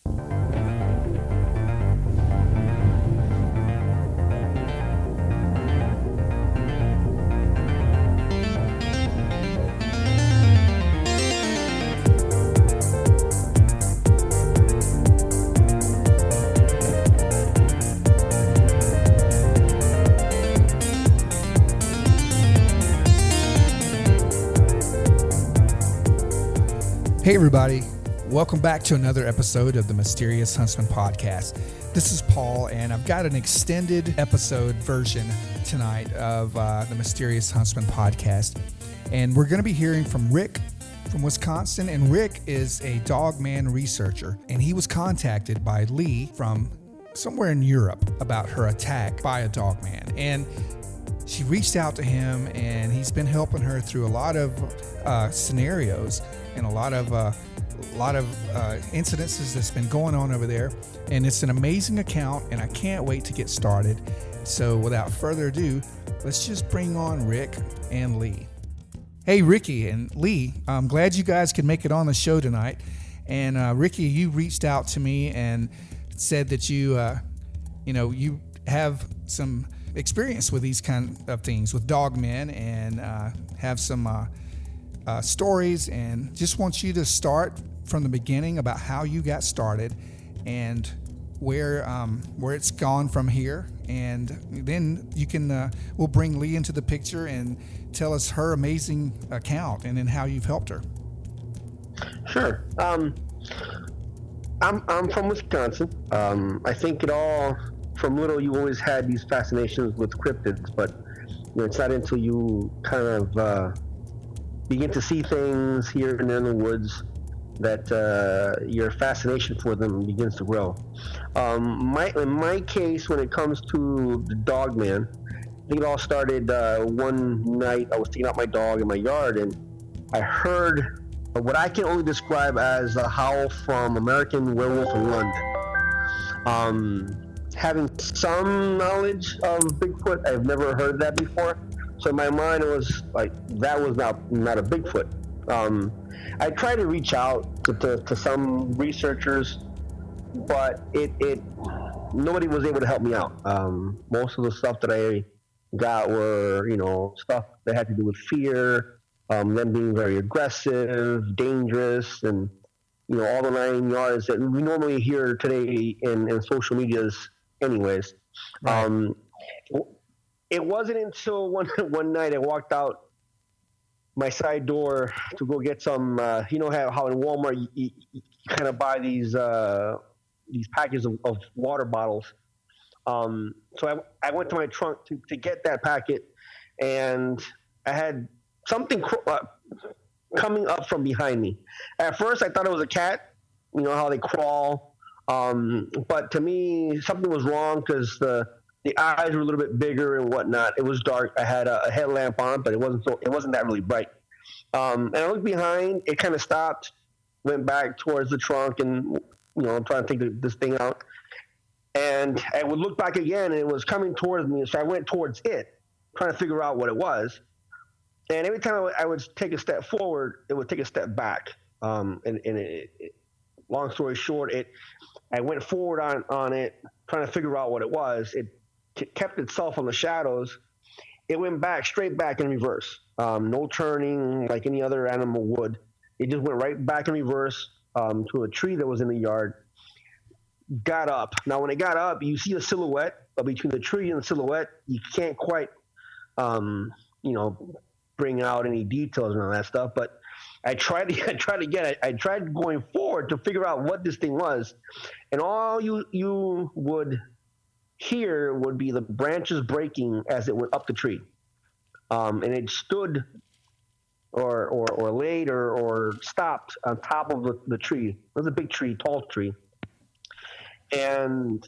Hey everybody, welcome back to another episode of the Mysterious Huntsman Podcast. This is Paul, and I've got an extended episode version tonight of the Mysterious Huntsman Podcast. And we're going to be hearing from Rick from Wisconsin, and Rick is a Dogman researcher, and he was contacted by Lee from somewhere in Europe about her attack by a Dogman. And she reached out to him, and he's been helping her through a lot of scenarios and a lot of incidences that's been going on over there. And it's an amazing account, and I can't wait to get started. So without further ado, let's just bring on Rick and Lee. Hey, Ricky and Lee, I'm glad you guys could make it on the show tonight. And Ricky, you reached out to me and said that you have some experience with these kind of things with Dogmen, and have some stories, and just want you to start from the beginning about how you got started and where it's gone from here, and then you can we'll bring Lee into the picture and tell us her amazing account and then how you've helped her. Sure. I'm from Wisconsin. I think it all from little you always had these fascinations with cryptids, but it's not until you kind of begin to see things here and there in the woods that your fascination for them begins to grow. In my case, when it comes to the Dogman, I think it all started one night. I was taking out my dog in my yard, and I heard what I can only describe as a howl from American Werewolf in London. Having some knowledge of Bigfoot, I've never heard that before. So in my mind, it was like, that was not a Bigfoot. I tried to reach out to some researchers, but nobody was able to help me out. Most of the stuff that I got were, stuff that had to do with fear, them being very aggressive, dangerous, and, all the 9 yards that we normally hear today in social medias anyways. Right. It wasn't until one night I walked out my side door to go get some, how in Walmart you kind of buy these packages of water bottles. So I went to my trunk to get that packet, and I had something coming up from behind me. At first I thought it was a cat, how they crawl. But to me, something was wrong because the eyes were a little bit bigger and whatnot. It was dark. I had a headlamp on, but it wasn't that really bright. And I looked behind. It kind of stopped, went back towards the trunk, and I'm trying to take this thing out. And I would look back again, and it was coming towards me. So I went towards it, trying to figure out what it was. And every time I would take a step forward, it would take a step back. Long story short, I went forward on it, trying to figure out what it was. It kept itself on the shadows. It went straight back in reverse. No turning like any other animal would. It just went right back in reverse to a tree that was in the yard. Got up. Now, when it got up, you see a silhouette, but between the tree and the silhouette, you can't quite, bring out any details and all that stuff. But I tried again. I tried going forward to figure out what this thing was, and all you would hear would be the branches breaking as it went up the tree, and it stood or laid or stopped on top of the tree. It was a big tree, tall tree, and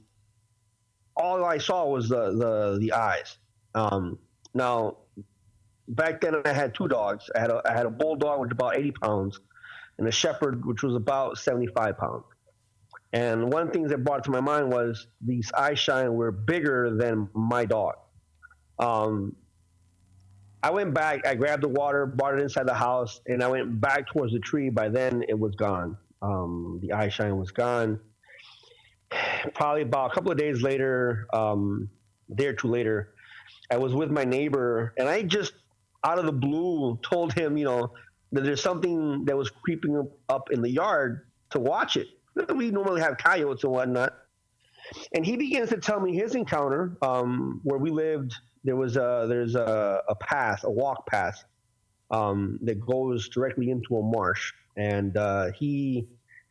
all I saw was the eyes. Now, back then I had two dogs. I had a bulldog, which was about 80 pounds, and a shepherd, which was about 75 pounds. And one of the things that brought it to my mind was these eye shine were bigger than my dog. I went back, I grabbed the water, brought it inside the house, and I went back towards the tree. By then, it was gone. The eye shine was gone. Probably about a couple of days later, a day or two later, I was with my neighbor, and I just out of the blue told him, that there's something that was creeping up in the yard to watch it. We normally have coyotes and whatnot, and he begins to tell me his encounter. Where we lived, there's a path, a walk path, that goes directly into a marsh, and he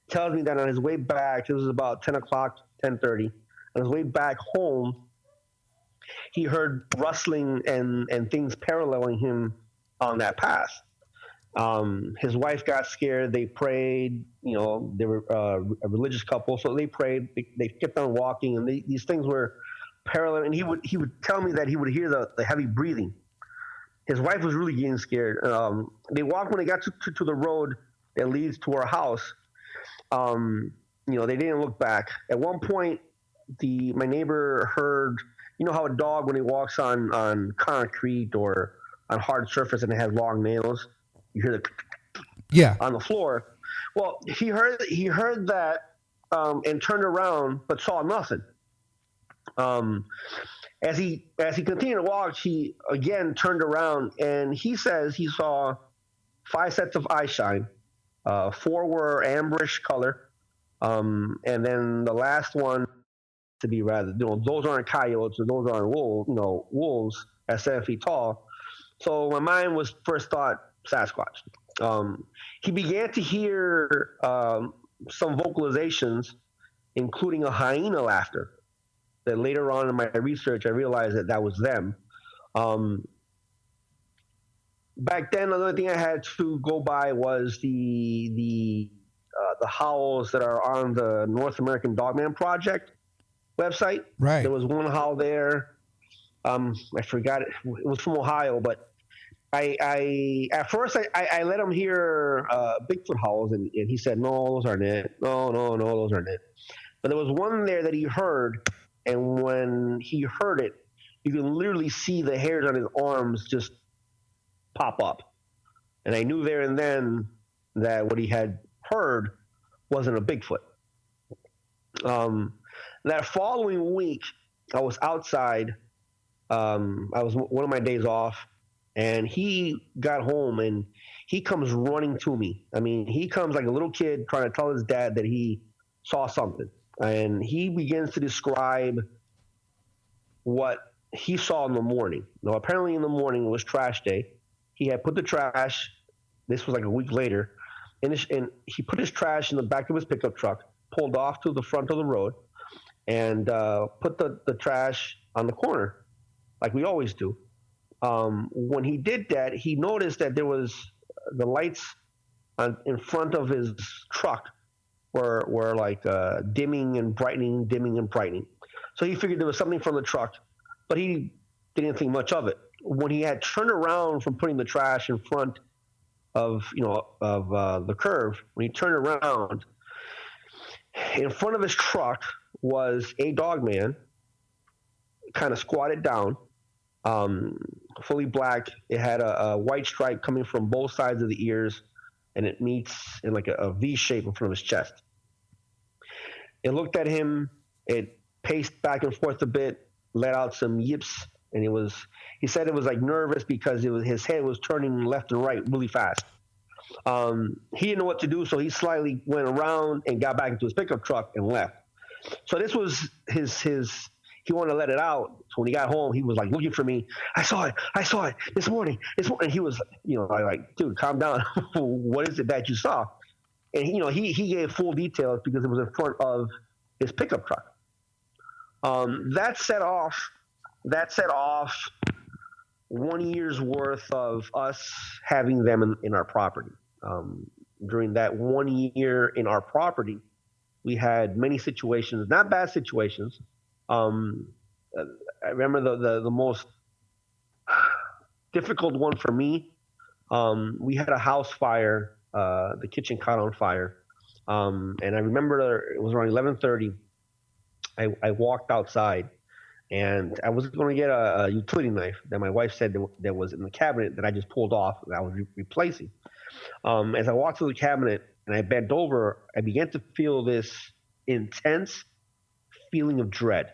tells me that on his way back, this was about 10 o'clock, 10:30. On his way back home, he heard rustling and things paralleling him on that path. His wife got scared. They prayed. They were a religious couple, so they prayed. They kept on walking, and these things were parallel. And he would tell me that he would hear the heavy breathing. His wife was really getting scared. They walked when they got to the road that leads to our house. They didn't look back. At one point, my neighbor heard, how a dog when he walks on concrete or on hard surface and it has long nails, you hear the Yeah. on the floor. Well, he heard that, and turned around but saw nothing. Um, as he continued to walk, he again turned around and he says he saw 5 sets of eye shine. Four were amberish color, and then the last one to be rather, those aren't coyotes or those aren't wolves at 7 feet tall. So my mind was first thought Sasquatch. He began to hear some vocalizations, including a hyena laughter. That later on in my research, I realized that was them. Um, Back then, another thing I had to go by was the howls that are on the North American Dogman Project website. Right. There was one howl there. I forgot it. It was from Ohio, but I at first I let him hear Bigfoot howls, and he said, "No, those aren't it. No, no, no, those aren't it." But there was one there that he heard, and when he heard it, you can literally see the hairs on his arms just pop up. And I knew there and then that what he had heard wasn't a Bigfoot. That following week, I was outside. I was one of my days off, and he got home and he comes running to me. I mean, he comes like a little kid trying to tell his dad that he saw something. And he begins to describe what he saw in the morning. Now, apparently in the morning it was trash day. He had put the trash, this was like a week later, and he put his trash in the back of his pickup truck, pulled off to the front of the road, and put the trash on the corner, like we always do. When he did that, he noticed that there was the lights in front of his truck were like dimming and brightening, dimming and brightening. So he figured there was something from the truck, but he didn't think much of it. When he had turned around from putting the trash in front of the curve, when he turned around, in front of his truck was a Dogman, kind of squatted down, fully black. It had a white stripe coming from both sides of the ears, and it meets in like a V shape in front of his chest. It looked at him. It paced back and forth a bit, let out some yips, and he said it was like nervous because his head was turning left and right really fast. He didn't know what to do, so he slightly went around and got back into his pickup truck and left. So this was his he wanted to let it out. So when he got home, he was like looking for me. I saw it this morning. And he was, I like, dude, calm down. What is it that you saw? And he gave full details because it was in front of his pickup truck. That set off 1 year's worth of us having them in our property. During that 1 year in our property, we had many situations, not bad situations. I remember the most difficult one for me. We had a house fire. The kitchen caught on fire, and I remember it was around 11:30. I walked outside, and I was going to get a utility knife that my wife said that was in the cabinet that I just pulled off and I was replacing. As I walked to the cabinet and I bent over, I began to feel this intense feeling of dread,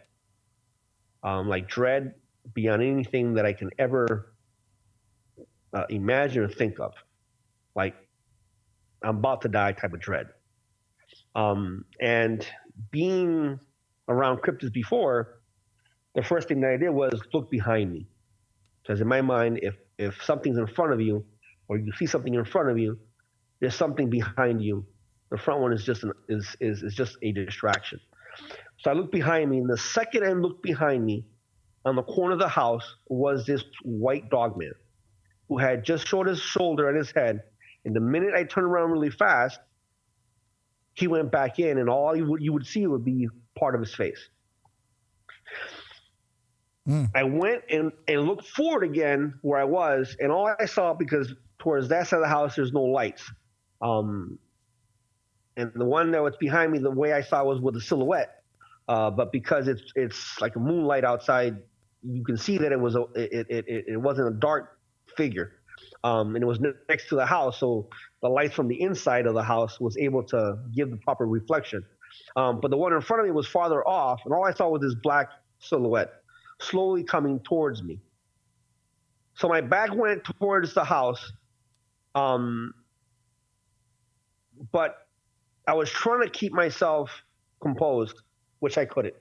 like dread beyond anything that I can ever imagine or think of, like I'm about to die type of dread. And being around cryptids before, the first thing that I did was look behind me, because in my mind, if something's in front of you, or you see something in front of you, there's something behind you. The front one is just is just a distraction. So I looked behind me, and the second I looked behind me, on the corner of the house was this white dogman who had just showed his shoulder and his head. And the minute I turned around really fast, he went back in, and all you would see would be part of his face. I went and looked forward again where I was, and all I saw, because towards that side of the house there's no lights, and the one that was behind me, the way I saw was with a silhouette, but because it's like a moonlight outside, you can see that it wasn't a dark figure, and it was next to the house, so the light from the inside of the house was able to give the proper reflection. But the one in front of me was farther off, and all I saw was this black silhouette slowly coming towards me. So my back went towards the house, but I was trying to keep myself composed, which I couldn't.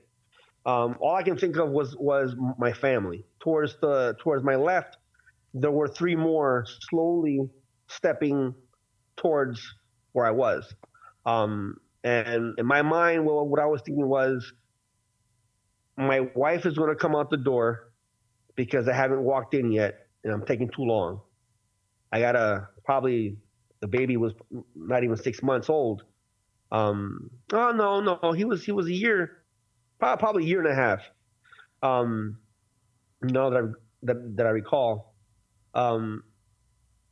All I can think of was my family. Towards my left, there were three more slowly stepping towards where I was. And in my mind, what I was thinking was, my wife is going to come out the door because I haven't walked in yet, and I'm taking too long. I gotta probably, the baby was not even 6 months old. Oh no, he was a year, probably a year and a half. No, that I recall. They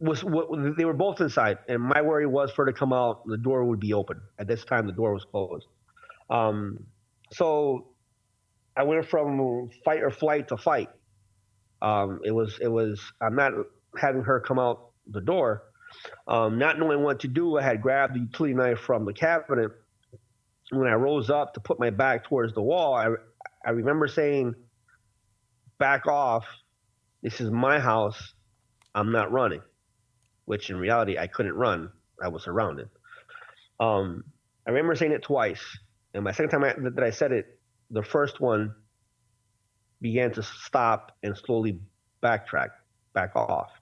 were both inside, and my worry was for her to come out, the door would be open. At this time, the door was closed. So I went from fight or flight to fight. It was I'm not having her come out the door. Not knowing what to do, I had grabbed the utility knife from the cabinet. When I rose up to put my back towards the wall, I remember saying, "Back off. This is my house. I'm not running." Which in reality, I couldn't run. I was surrounded. I remember saying it twice. And my second time that I said it, the first one began to stop and slowly back off.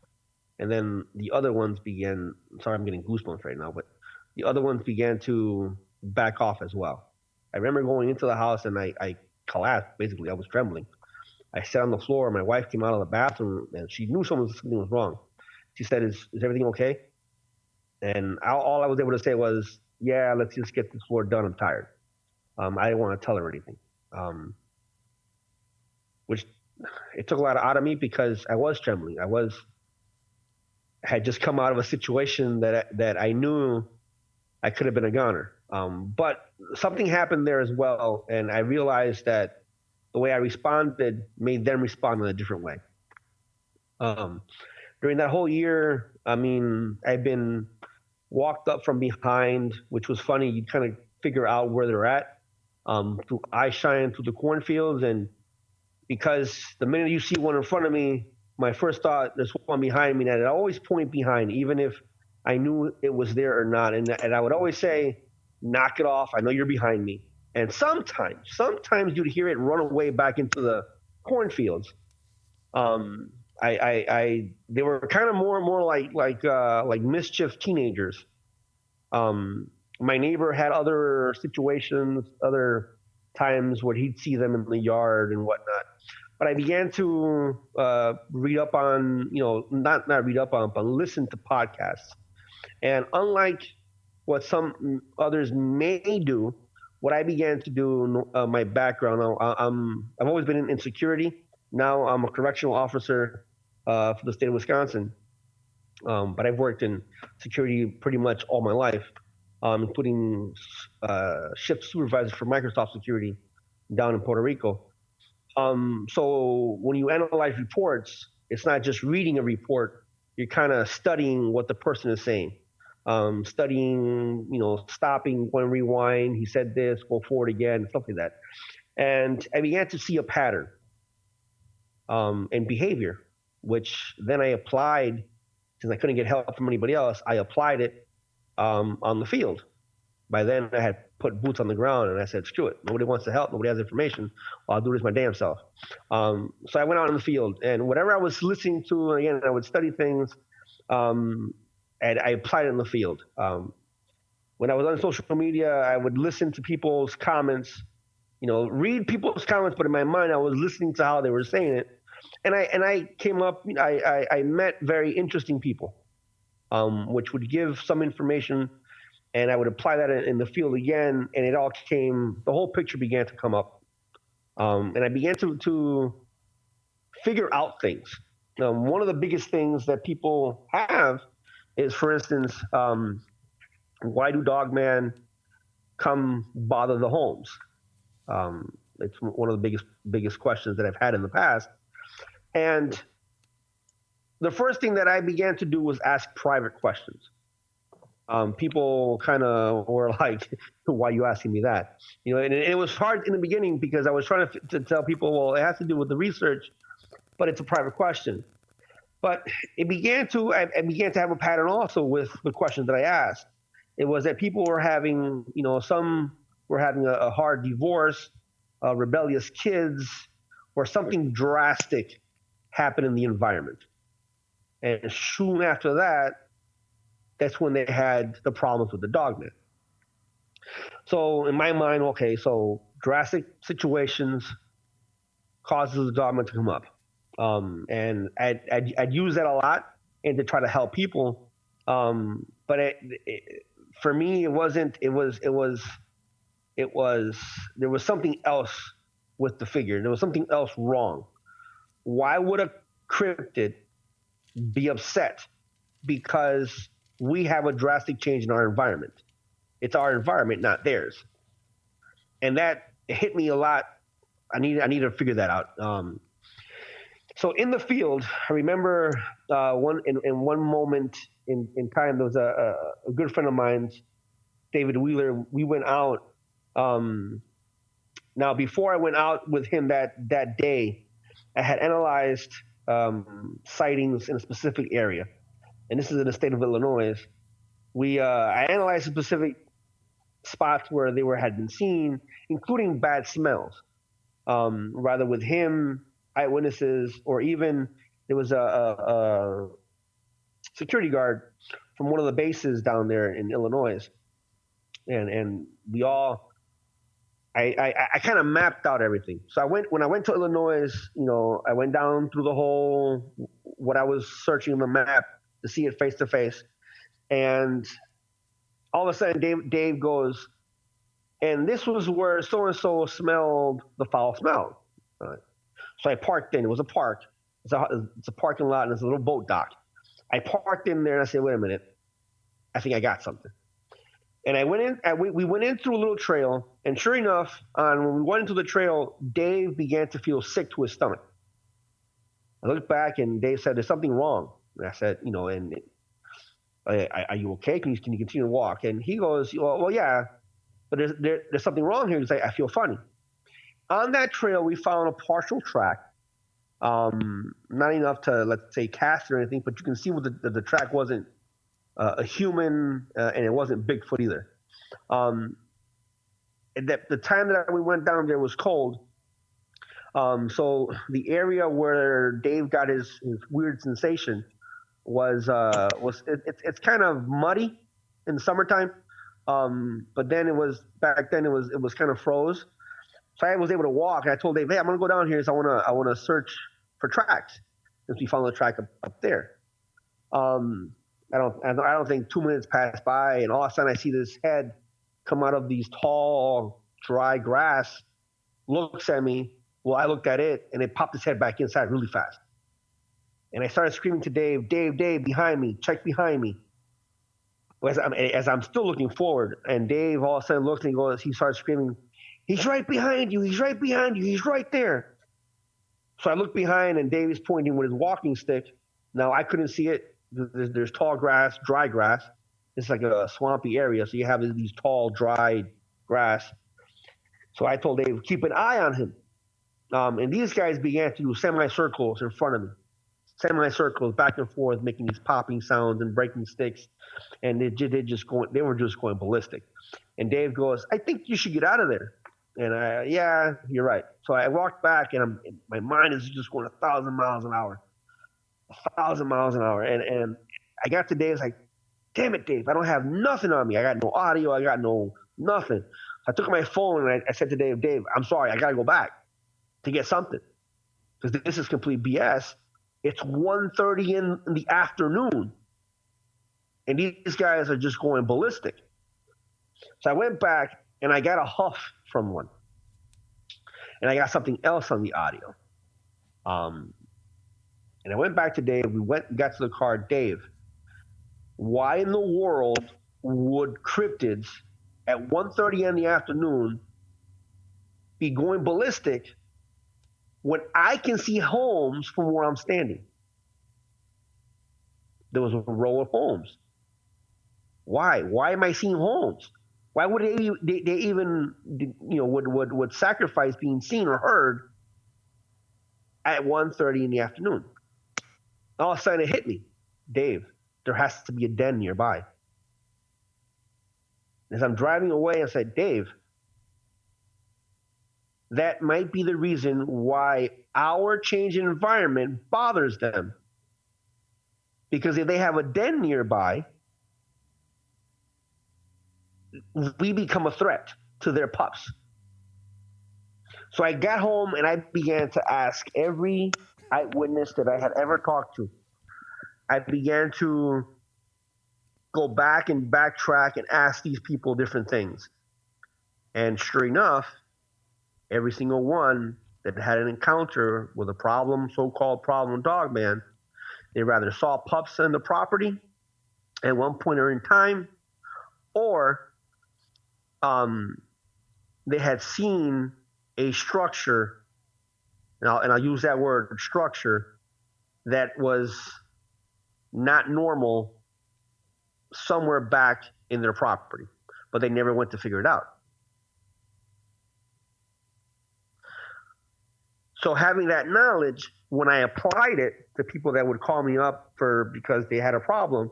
And then the other ones began, sorry, I'm getting goosebumps right now, but the other ones began to back off as well. I remember going into the house and I collapsed, basically. I was trembling. I sat on the floor. My wife came out of the bathroom and she knew something was wrong. She said, is everything okay? And all I was able to say was, yeah, let's just get this floor done. I'm tired. I didn't want to tell her anything. Which it took a lot out of me because I was trembling. Had just come out of a situation that I knew I could have been a goner. But something happened there as well, and I realized that the way I responded made them respond in a different way. During that whole year, I mean, I've been walked up from behind, which was funny. You kind of figure out where they're at through eye shine through the cornfields, and because the minute you see one in front of me, my first thought, there's one behind me, and I'd always point behind, even if I knew it was there or not. And I would always say, knock it off. I know you're behind me. And sometimes you'd hear it run away back into the cornfields. They were kind of more like mischief teenagers. My neighbor had other situations, other times where he'd see them in the yard and whatnot. But I began to read up on, not read up on, but listen to podcasts. And unlike what some others may do, what I began to do, my background, I've always been in security. Now I'm a correctional officer for the state of Wisconsin. But I've worked in security pretty much all my life, including shift supervisor for Microsoft Security down in Puerto Rico. So when you analyze reports, it's not just reading a report. You're kind of studying what the person is saying. Studying, stopping, going rewind. He said this, go forward again, stuff like that. And I began to see a pattern in behavior, which then I applied, since I couldn't get help from anybody else, I applied it on the field. By then, I had put boots on the ground, and I said, screw it. Nobody wants to help. Nobody has information. Well, I'll do this my damn self. So I went out in the field, and whatever I was listening to, again, I would study things, and I applied it in the field. When I was on social media, I would listen to people's comments, read people's comments, but in my mind, I was listening to how they were saying it. And I came up, I met very interesting people, which would give some information, and I would apply that in the field again, and the whole picture began to come up. And I began to figure out things. One of the biggest things that people have is, for instance, why do Dogman come bother the homes? It's one of the biggest questions that I've had in the past. And the first thing that I began to do was ask private questions. People kind of were like, why are you asking me that? And it was hard in the beginning because I was trying to tell people, well, it has to do with the research, but it's a private question. But I began to have a pattern also with the questions that I asked. It was that people were having, some were having a hard divorce, rebellious kids, or something drastic happened in the environment. And soon after that, that's when they had the problems with the Dogman. So in my mind, okay, so drastic situations causes the Dogman to come up. And I'd use that a lot and to try to help people. But for me, there was something else with the figure. There was something else wrong. Why would a cryptid be upset because we have a drastic change in our environment? It's our environment, not theirs. And that hit me a lot. I need to figure that out. So in the field, I remember one moment in time, there was a good friend of mine, David Wheeler. We went out. Now, before I went out with him that day, I had analyzed sightings in a specific area, and this is in the state of Illinois. I analyzed specific spots where they had been seen, including bad smells. Rather with him, eyewitnesses, or even there was a security guard from one of the bases down there in Illinois, and we all. I kind of mapped out everything. So when I went to Illinois, I went down through the whole what I was searching on the map to see it face to face, and all of a sudden Dave goes, and this was where so and so smelled the foul smell. So I parked in. It was a park. It's a parking lot, and it's a little boat dock. I parked in there, and I said, wait a minute, I think I got something. And I went in. We went in through a little trail, and sure enough, when we went into the trail, Dave began to feel sick to his stomach. I looked back, and Dave said, "There's something wrong." And I said, are you okay? Can you continue to walk? And he goes, well, yeah, but there's something wrong here because I feel funny. On that trail, we found a partial track, not enough to, let's say, cast or anything, but you can see what the track wasn't a human, and it wasn't Bigfoot either. And the time that we went down there was cold. So the area where Dave got his weird sensation it's kind of muddy in the summertime. But then back then it was kind of froze. So I was able to walk, and I told Dave, hey, I'm going to go down here because I want to search for tracks, since we found the track up there. I don't think 2 minutes passed by, and all of a sudden I see this head come out of these tall, dry grass, looks at me. Well, I looked at it, and it popped its head back inside really fast. And I started screaming to Dave, Dave, behind me, check behind me. As I'm still looking forward, and Dave all of a sudden looks and he starts screaming, he's right behind you, he's right behind you, he's right there. So I look behind, and Dave is pointing with his walking stick. Now, I couldn't see it. There's tall grass, dry grass. It's like a swampy area, so you have these tall, dry grass. So I told Dave, keep an eye on him. And these guys began to do semicircles in front of me, semicircles back and forth, making these popping sounds and breaking sticks. And they were just going ballistic. And Dave goes, I think you should get out of there. And yeah, you're right. So I walked back, and my mind is just going 1,000 miles an hour, 1,000 miles an hour. And I got to Dave's like, damn it, Dave, I don't have nothing on me. I got no audio. I got no nothing. I took my phone and I said to Dave, I'm sorry, I got to go back to get something because this is complete BS. It's 1:30 in the afternoon, and these guys are just going ballistic. So I went back, and I got a huff from one. And I got something else on the audio. And I went back to Dave. We got to the car. Dave, why in the world would cryptids at 1:30 in the afternoon be going ballistic when I can see homes from where I'm standing? There was a row of homes. Why? Why am I seeing homes? Why would they even would sacrifice being seen or heard at 1:30 in the afternoon? All of a sudden it hit me. Dave, there has to be a den nearby. As I'm driving away, I said, Dave, that might be the reason why our change in environment bothers them. Because if they have a den nearby, we become a threat to their pups. So I got home and I began to ask every eyewitness that I had ever talked to. I began to go back and backtrack and ask these people different things. And sure enough, every single one that had an encounter with a so-called problem Dogman, they rather saw pups on the property at one point or in time, or they had seen a structure, and I'll use that word, structure, that was not normal somewhere back in their property, but they never went to figure it out. So having that knowledge, when I applied it to people that would call me up because they had a problem,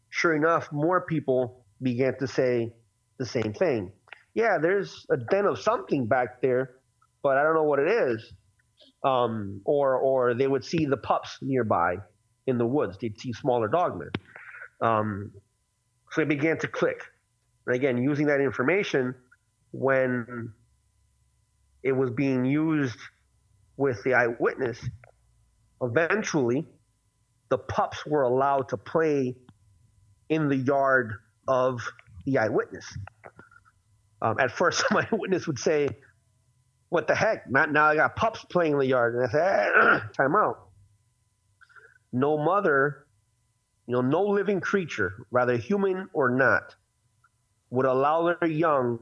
sure enough, more people began to say the same thing. Yeah, there's a den of something back there, but I don't know what it is. Or they would see the pups nearby in the woods. They'd see smaller dogmen. So it began to click. And again, using that information when it was being used with the eyewitness, eventually the pups were allowed to play in the yard of the eyewitness. At first, my witness would say, what the heck? Now I got pups playing in the yard. And I said, time out. No mother, no living creature, rather human or not, would allow their young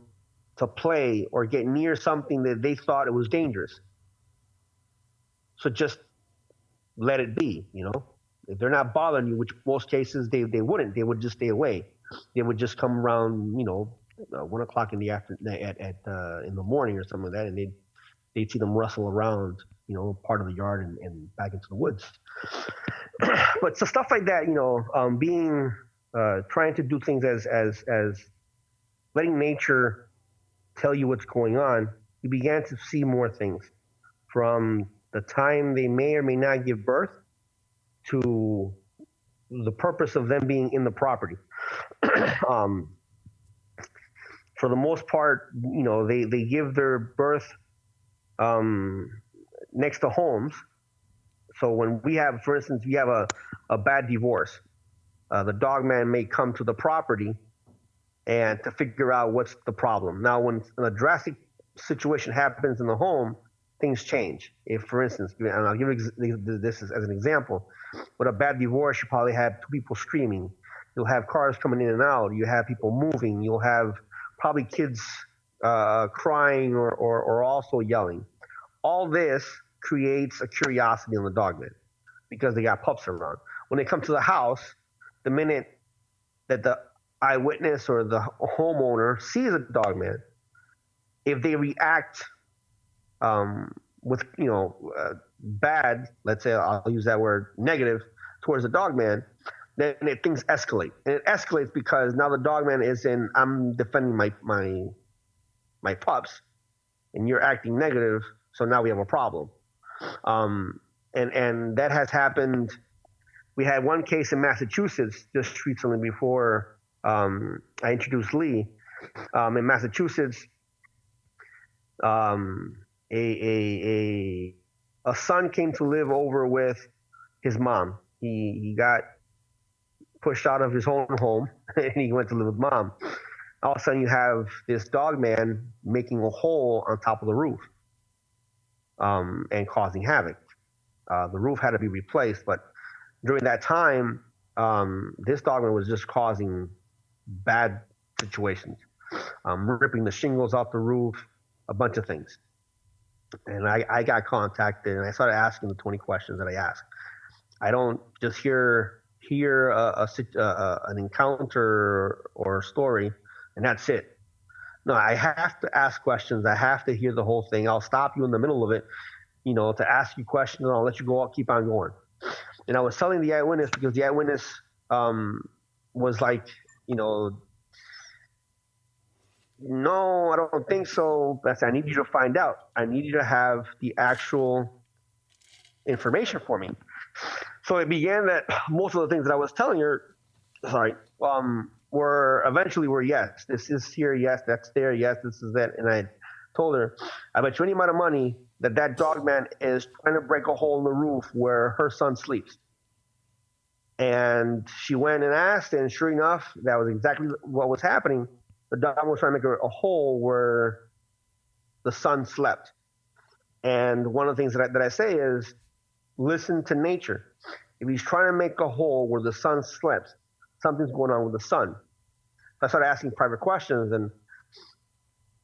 to play or get near something that they thought it was dangerous. So just let it be, If they're not bothering you, which most cases they wouldn't, they would just stay away. They would just come around, 1 o'clock in the afternoon, in the morning or something like that, and they'd see them rustle around, part of the yard and back into the woods. But so stuff like that, trying to do things as letting nature tell you what's going on, you began to see more things from the time they may or may not give birth to the purpose of them being in the property. For the most part, they give their birth next to homes. So when for instance, we have a bad divorce, the dogman may come to the property and to figure out what's the problem. Now, when a drastic situation happens in the home, things change. If, for instance, and I'll give this as an example, with a bad divorce, you probably have two people screaming. You'll have cars coming in and out. You have people moving. You'll have probably kids crying or also yelling. All this creates a curiosity in the dogman because they got pups around. When they come to the house, the minute that the eyewitness or the homeowner sees a dogman, if they react with bad, let's say I'll use that word, negative towards the dogman, then things escalate, and it escalates because now the dogman is in, I'm defending my pups, and you're acting negative, so now we have a problem. And that has happened. We had one case in Massachusetts just recently before I introduced Lee. In Massachusetts, a son came to live over with his mom. He got pushed out of his own home and he went to live with mom. All of a sudden, you have this dog man making a hole on top of the roof and causing havoc. The roof had to be replaced, but during that time, this dogman was just causing bad situations, ripping the shingles off the roof, a bunch of things. And I got contacted, and I started asking the 20 questions that I asked. I don't just hear an encounter or a story, and that's it. No, I have to ask questions. I have to hear the whole thing. I'll stop you in the middle of it, to ask you questions, and I'll let you go. I'll keep on going. And I was telling the eyewitness, because the eyewitness was like, no, I don't think so. But I need you to find out. I need you to have the actual information for me. So it began that most of the things that I was telling her, were yes. This is here, yes. That's there, yes. This is that. And I told her, I bet you any amount of money that dog man is trying to break a hole in the roof where her son sleeps. And she went and asked, and sure enough, that was exactly what was happening. The dog was trying to make a hole where the son slept. And one of the things that I say is, listen to nature. If he's trying to make a hole where the son slept, something's going on with the son. So I started asking private questions, and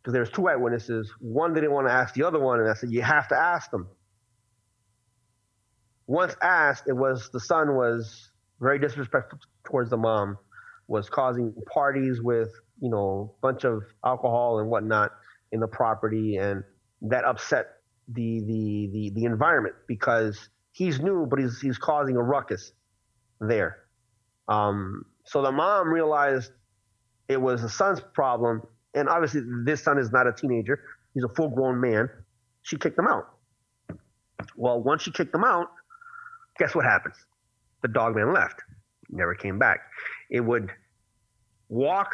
because there's two eyewitnesses, one didn't want to ask the other one, and I said, you have to ask them. Once asked, the son was very disrespectful towards the mom, was causing parties with, a bunch of alcohol and whatnot in the property, and that upset the environment because he's new, but he's causing a ruckus there. So the mom realized it was the son's problem, and obviously this son is not a teenager. He's a full-grown man. She kicked him out. Well, once she kicked him out, guess what happens? The dog man left. Never came back. It would walk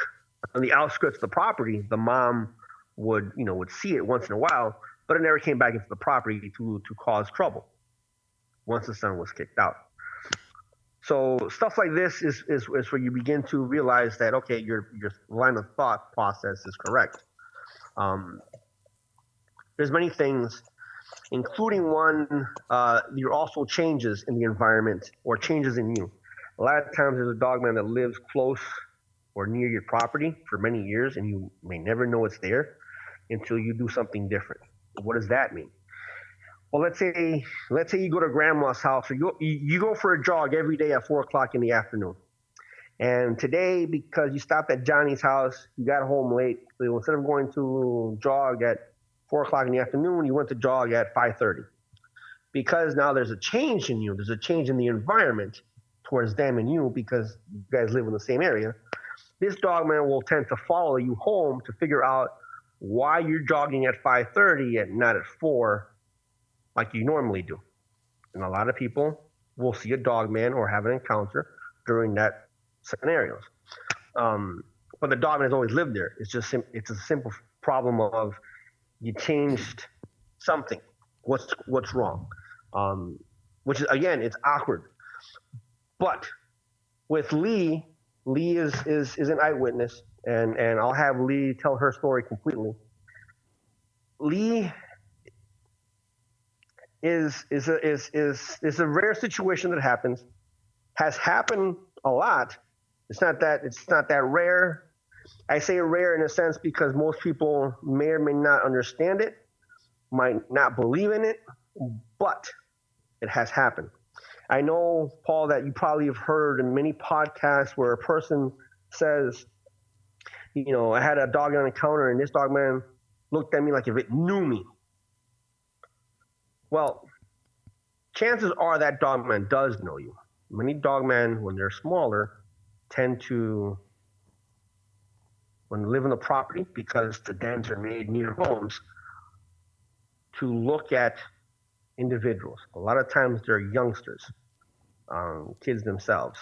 on the outskirts of the property. The mom would see it once in a while, but it never came back into the property to cause trouble once the son was kicked out. So stuff like this is where you begin to realize that, okay, your line of thought process is correct. There's many things, including one, there are also changes in the environment or changes in you. A lot of times there's a dogman that lives close or near your property for many years, and you may never know it's there until you do something different. What does that mean? Well, let's say you go to grandma's house, or you go for a jog every day at 4:00 in the afternoon. And today, because you stopped at Johnny's house, you got home late. So instead of going to jog at 4:00 in the afternoon, you went to jog at 5:30. Because now there's a change in you. There's a change in the environment towards them and you, because you guys live in the same area. This dogman will tend to follow you home to figure out why you're jogging at 5:30 and not at 4 like you normally do. And a lot of people will see a dogman or have an encounter during that scenarios. But the dogman has always lived there. It's a simple problem of you changed something. What's wrong? Which is, again, it's awkward. But with Lee is an eyewitness, and I'll have Lee tell her story completely. Lee is a rare situation that happens. Has happened a lot. It's not that rare. I say rare in a sense because most people may or may not understand it, might not believe in it, but it has happened. I know, Paul, that you probably have heard in many podcasts where a person says, I had a dogman encounter, and this dogman looked at me like if it knew me. Well, chances are that dogman does know you. Many dogmen, when they're smaller, tend to, when they live in the property, because the dens are made near homes, to look at individuals. A lot of times they're youngsters, kids themselves.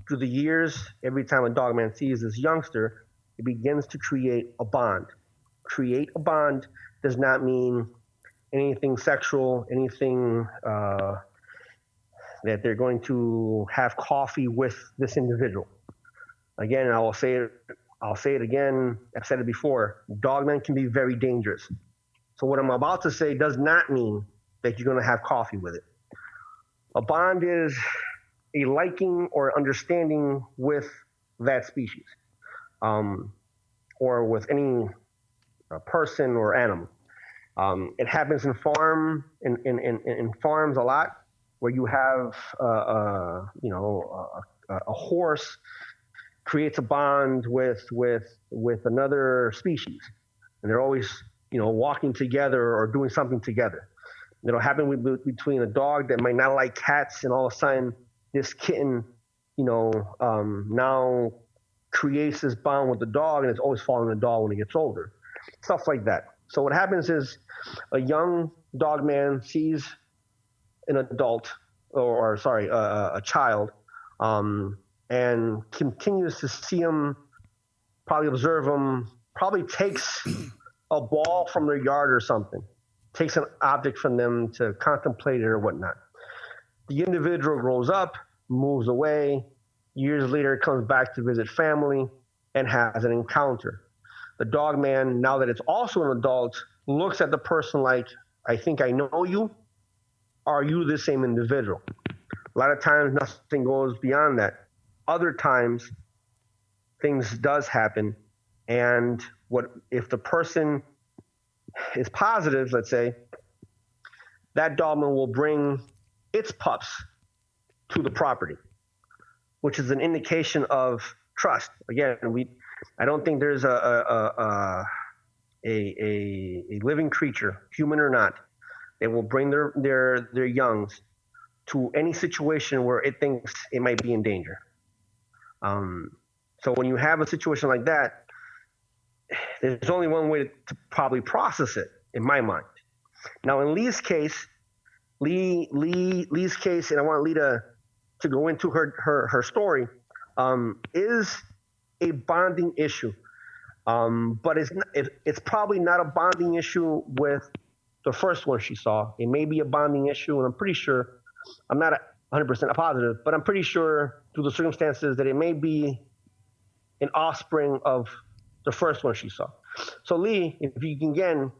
Through the years, every time a dogman sees this youngster, it begins to create a bond. Create a bond does not mean anything sexual, anything that they're going to have coffee with this individual. Again, I'll say it again. I've said it before. Dogmen can be very dangerous. So what I'm about to say does not mean that you're going to have coffee with it. A bond is a liking or understanding with that species, or with any person or animal. It happens in farms a lot, where you have a horse creates a bond with another species, and they're always walking together or doing something together. It'll happen between a dog that might not like cats, and all of a sudden this kitten, now creates this bond with the dog, and it's always following the dog when it gets older. Stuff like that. So what happens is a young dog man sees an adult, a child, and continues to see him, probably observe him, probably takes a ball from their yard or something, takes an object from them to contemplate it or whatnot. The individual grows up, moves away, years later comes back to visit family and has an encounter. The dog man, now that it's also an adult, looks at the person like, I think I know you. Are you the same individual? A lot of times nothing goes beyond that. Other times things does happen, and what if the person is positive, let's say, that dogman will bring its pups to the property, which is an indication of trust. Again, I don't think there's a living creature, human or not, that will bring their youngs to any situation where it thinks it might be in danger. So when you have a situation like that, there's only one way to probably process it, in my mind. Now, in Lee's case, and I want Lee to go into her story, is a bonding issue. But it's probably not a bonding issue with the first one she saw. It may be a bonding issue, and I'm pretty sure, I'm not 100% positive, but I'm pretty sure through the circumstances that it may be an offspring of the first one she saw. So Lee, if you can again,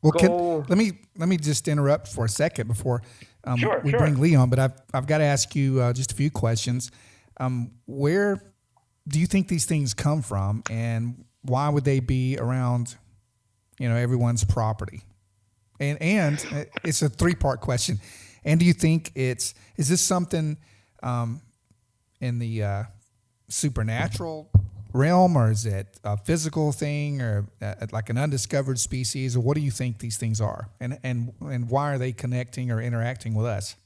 let me just interrupt for a second before Sure. bring Lee on. But I've got to ask you just a few questions. Where do you think these things come from, and why would they be around, everyone's property? And it's a 3-part question. And do you think is this something in the supernatural realm, or is it a physical thing, or like an undiscovered species, or what do you think these things are, and why are they connecting or interacting with us?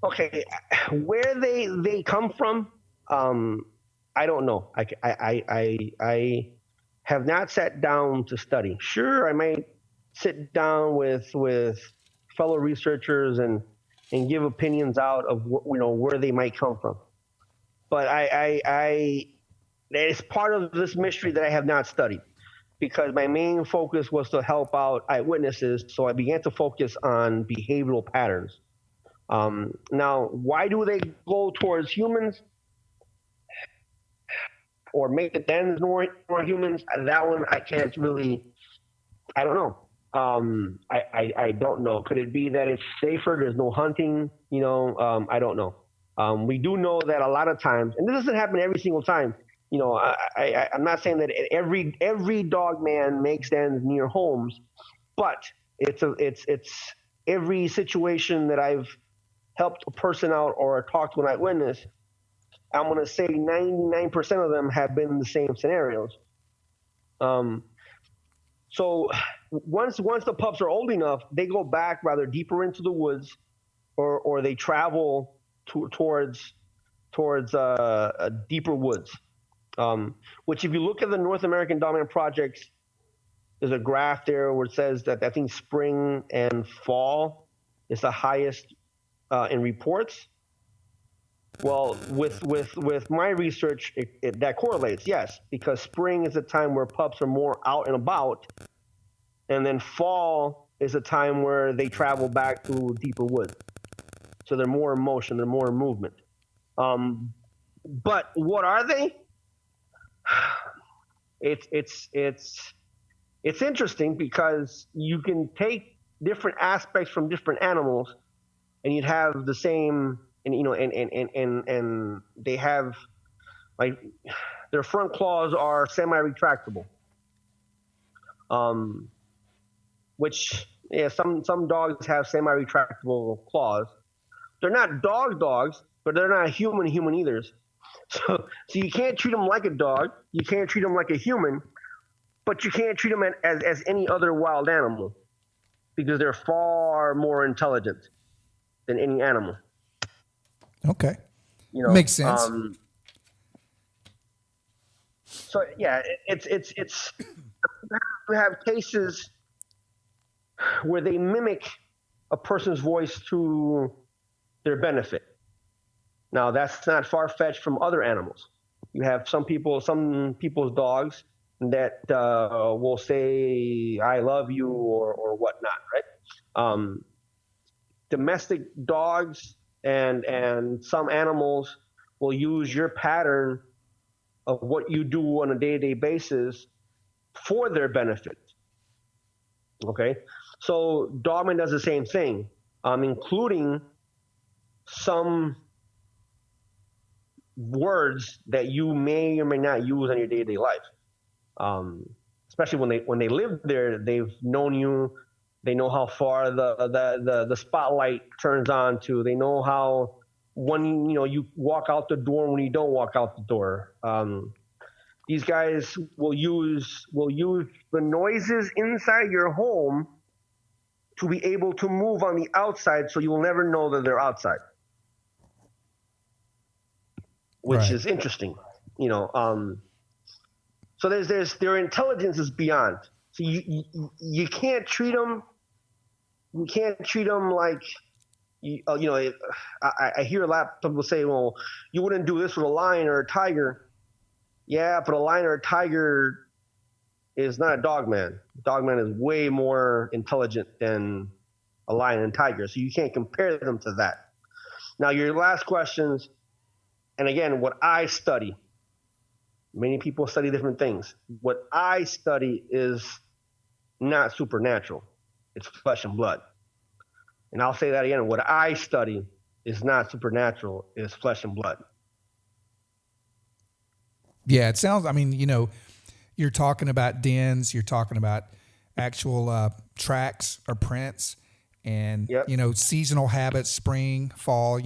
Okay, where they come from, I don't know. I have not sat down to study. Sure, I might sit down with fellow researchers and give opinions out of where they might come from. But it's part of this mystery that I have not studied, because my main focus was to help out eyewitnesses. So I began to focus on behavioral patterns. Now, why do they go towards humans or make the dens more humans? That one I can't really. I don't know. I don't know. Could it be that it's safer? There's no hunting. I don't know. We do know that a lot of times, and this doesn't happen every single time. I'm not saying that every dog man makes dens near homes, but it's every situation that I've helped a person out or talked to an eyewitness, I'm going to say 99% of them have been in the same scenarios. So once the pups are old enough, they go back rather deeper into the woods, or they travel towards deeper woods. Which, if you look at the North American Dogman projects, there's a graph there where it says that I think spring and fall is the highest in reports. Well, with my research, that correlates, yes, because spring is a time where pups are more out and about, and then fall is a time where they travel back to deeper woods. So they're more in motion, they're more in movement. But what are they? It's interesting because you can take different aspects from different animals, and you'd have the same, and they have, like, their front claws are semi-retractable, which, yeah, some dogs have semi-retractable claws. They're not dogs, but they're not human either. So you can't treat them like a dog, you can't treat them like a human, but you can't treat them as any other wild animal, because they're far more intelligent than any animal. Okay. Makes sense. So yeah, it's we have cases where they mimic a person's voice to their benefit. Now, that's not far-fetched from other animals. You have some people's dogs that will say "I love you" or whatnot, right? Domestic dogs and some animals will use your pattern of what you do on a day-to-day basis for their benefit. Okay, so Dogman does the same thing, including some words that you may or may not use on your day-to-day life. Especially when they live there, they've known you. They know how far the spotlight turns on to. They know how, when you walk out the door and when you don't walk out the door. These guys will use the noises inside your home to be able to move on the outside, so you'll never know that they're outside, which Right. is interesting. So there's their intelligence is beyond. So you can't treat them. You can't treat them like, I hear a lot of people say, well, you wouldn't do this with a lion or a tiger. Yeah, but a lion or a tiger is not a dogman. Dogman is way more intelligent than a lion and tiger, so you can't compare them to that. Now, your last questions, and again, what I study, many people study different things. What I study is not supernatural. It's flesh and blood. And I'll say that again. What I study is not supernatural. It's flesh and blood. Yeah, it sounds, you're talking about dens, you're talking about actual tracks or prints, and, Yep. Seasonal habits, spring, fall,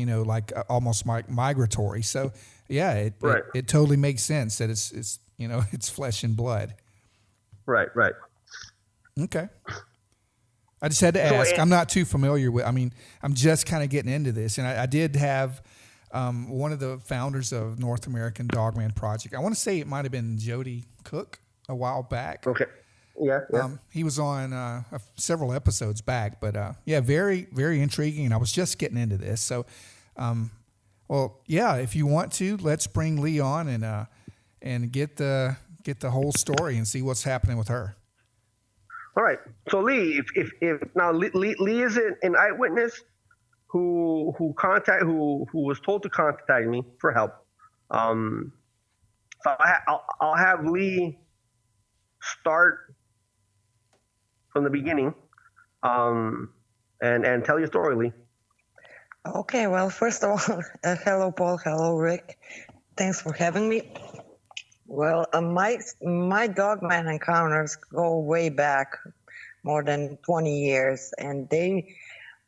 almost migratory. So, yeah, Right. it totally makes sense that it's it's flesh and blood. Right. Okay. I just had to ask. I'm not too familiar with. I'm just kind of getting into this, and I did have one of the founders of North American Dogman Project. I want to say it might have been Jody Cook a while back. Okay. Yeah. He was on several episodes back, but yeah, very, very intriguing. And I was just getting into this, so well, yeah. If you want to, let's bring Lee on and get the whole story and see what's happening with her. All right. So Lee, if now Lee is an eyewitness who was told to contact me for help. So I'll have Lee start from the beginning, and tell your story, Lee. Okay. Well, first of all, hello, Paul. Hello, Rick. Thanks for having me. Well, my Dogman encounters go way back, more than 20 years, and they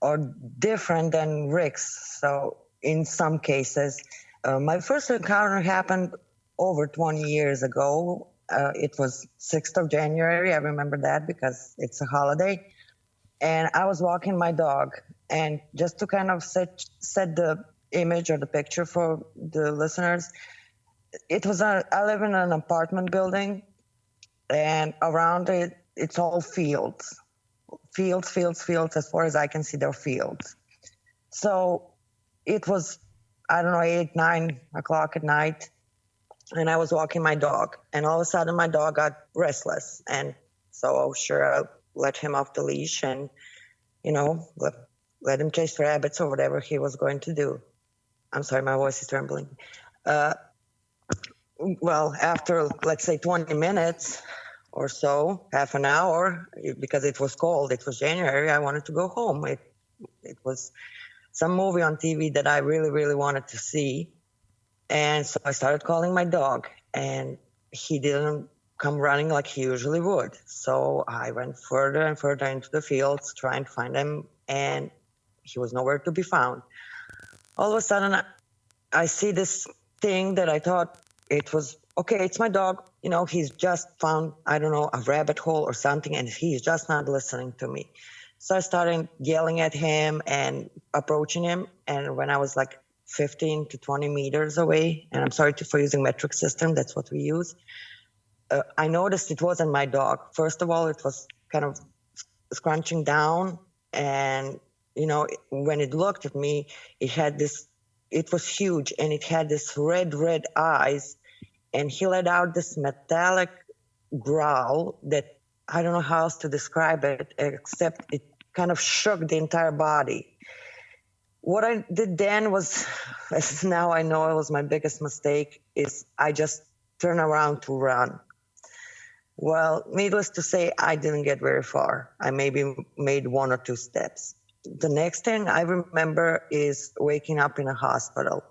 are different than Rick's. So in some cases, my first encounter happened over 20 years ago. It was 6th of January. I remember that because it's a holiday. And I was walking my dog. And just to kind of set the image or the picture for the listeners, I live in an apartment building, and around it, it's all fields. Fields. As far as I can see, they're fields. So it was, I don't know, 8, 9 o'clock at night. And I was walking my dog, and all of a sudden my dog got restless. And so sure, I let him off the leash and, let him chase rabbits or whatever he was going to do. I'm sorry, my voice is trembling. Well, after, let's say, 20 minutes or so, half an hour, because it was cold, it was January, I wanted to go home. It was some movie on TV that I really, really wanted to see. And so I started calling my dog, and he didn't come running like he usually would. So I went further and further into the fields trying to find him, and he was nowhere to be found. All of a sudden, I see this thing that I thought it was, okay, it's my dog. He's just found, I don't know, a rabbit hole or something, and he's just not listening to me. So I started yelling at him and approaching him. And when I was like 15 to 20 meters away, and I'm sorry for using metric system, that's what we use, I noticed it wasn't my dog. First of all, it was kind of scrunching down, and when it looked at me, it was huge, and it had this red eyes, and he let out this metallic growl that I don't know how else to describe it, except it kind of shook the entire body. What I did then was, as now I know it was my biggest mistake, is I just turned around to run. Well, needless to say, I didn't get very far. I maybe made 1 or 2 steps. The next thing I remember is waking up in a hospital.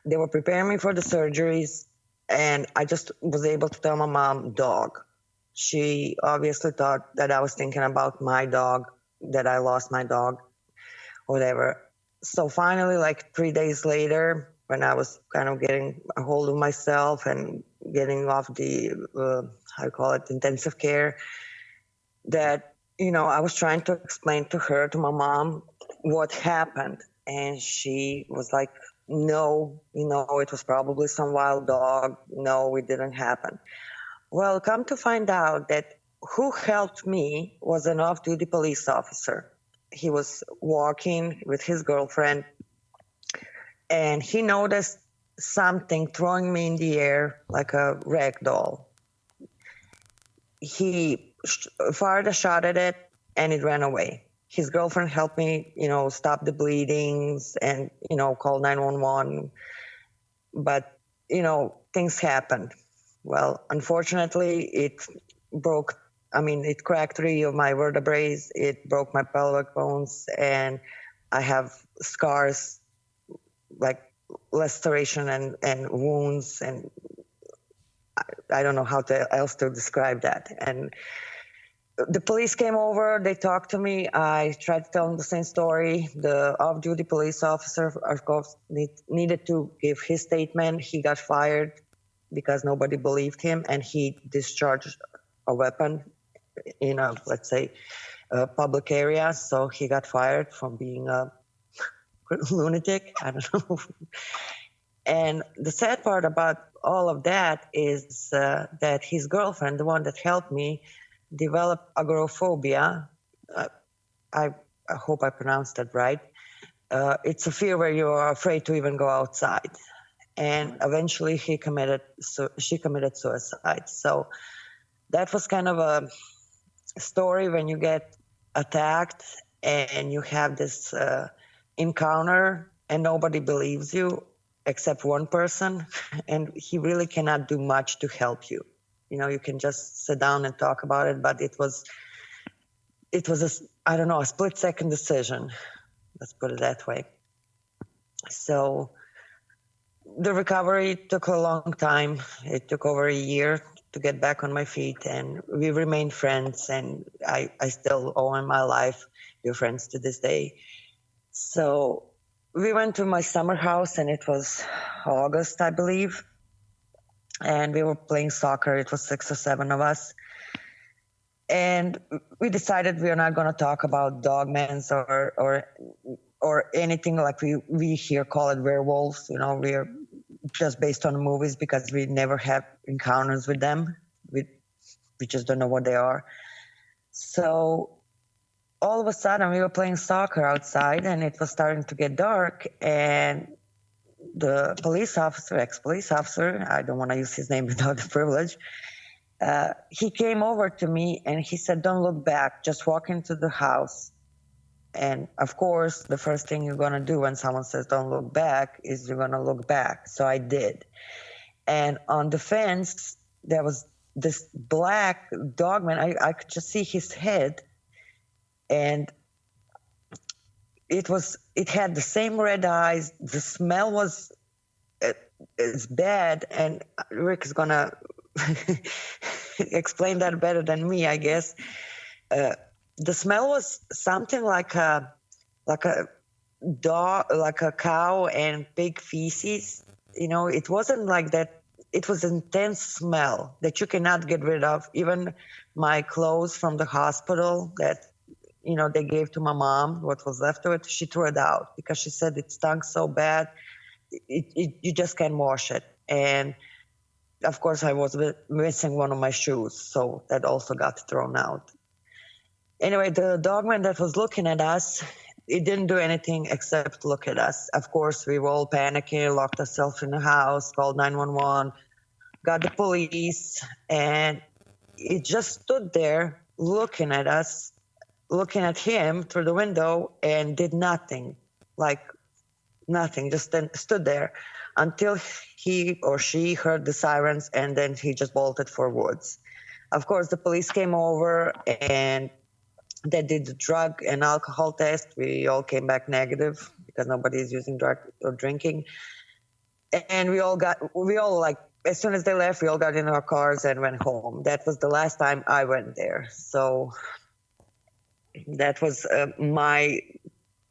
They were preparing me for the surgeries, and I just was able to tell my mom, dog. She obviously thought that I was thinking about my dog, that I lost my dog, whatever. So finally, like 3 days later, when I was kind of getting a hold of myself and getting off the, intensive care, that, I was trying to explain to her, to my mom, what happened. And she was like, no, it was probably some wild dog. No, it didn't happen. Well, come to find out that who helped me was an off-duty police officer. He was walking with his girlfriend, and he noticed something throwing me in the air like a rag doll. He fired a shot at it, and it ran away. His girlfriend helped me, stop the bleedings and, call 911. But, things happened. Well, unfortunately, it cracked 3 of my vertebrae. It broke my pelvic bones, and I have scars, like laceration and wounds, and I don't know how else to describe that. And the police came over, they talked to me. I tried to tell them the same story. The off-duty police officer, of course, needed to give his statement. He got fired because nobody believed him, and he discharged a weapon in a public area. So he got fired from being a lunatic. I don't know. And the sad part about all of that is that his girlfriend, the one that helped me, developed agoraphobia. I hope I pronounced that right. It's a fear where you are afraid to even go outside. And eventually she committed suicide. So that was kind of a story when you get attacked and you have this encounter and nobody believes you except one person, and he really cannot do much to help you. You can just sit down and talk about it, but it was a split-second decision. Let's put it that way. So the recovery took a long time. It took over a year to get back on my feet, and we remained friends, and I still owe him my life. We're friends to this day. So we went to my summer house, and it was August, I believe. and we were playing soccer. It was 6 or 7 of us. And we decided we are not going to talk about dogmans or anything like we here call it werewolves. We're just based on movies because we never have encounters with them. We just don't know what they are. So all of a sudden we were playing soccer outside, and it was starting to get dark, and the ex-police officer, I don't want to use his name without the privilege, he came over to me and he said, "Don't look back, just walk into the house." And of course, the first thing you're going to do when someone says don't look back is you're going to look back. So I did. And on the fence, there was this black dogman. I could just see his head, and it had the same red eyes. The smell was it's bad, and Rick is going to explain that better than me, I guess. The smell was something like a dog, like a cow and pig feces. It wasn't like that. It was an intense smell that you cannot get rid of. Even my clothes from the hospital that they gave to my mom, what was left of it, she threw it out because she said it stunk so bad. You just can't wash it. And of course, I was missing one of my shoes, so that also got thrown out. Anyway, the dogman that was looking at us, it didn't do anything except look at us. Of course, we were all panicking, locked ourselves in the house, called 911, got the police, and it just stood there looking at us, looking at him through the window, and did nothing, like nothing, just stood there until he or she heard the sirens, and then he just bolted for woods. Of course, the police came over, and they did the drug and alcohol test. We all came back negative because nobody is using drug or drinking. And we all like, as soon as they left, we all got in our cars and went home. That was the last time I went there. So that was my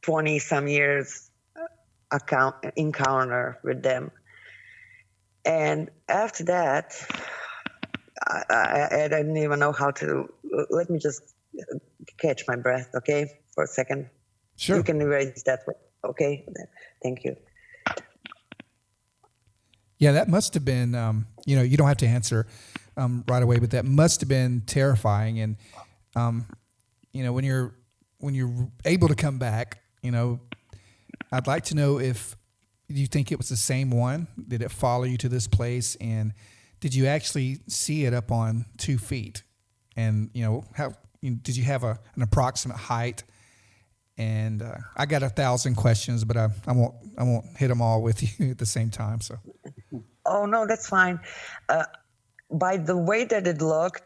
20-some years encounter with them. And after that, I didn't even know how to, let me just catch my breath, okay, for a second. Sure. You can erase that, okay? Thank you. Yeah, that must have been, you don't have to answer right away, but that must have been terrifying. And, when you're able to come back, I'd like to know if you think it was the same one. Did it follow you to this place? And did you actually see it up on 2 feet? And, how did you have an approximate height? And I got 1,000 questions, but I won't hit them all with you at the same time. So. Oh no, that's fine. By the way that it looked,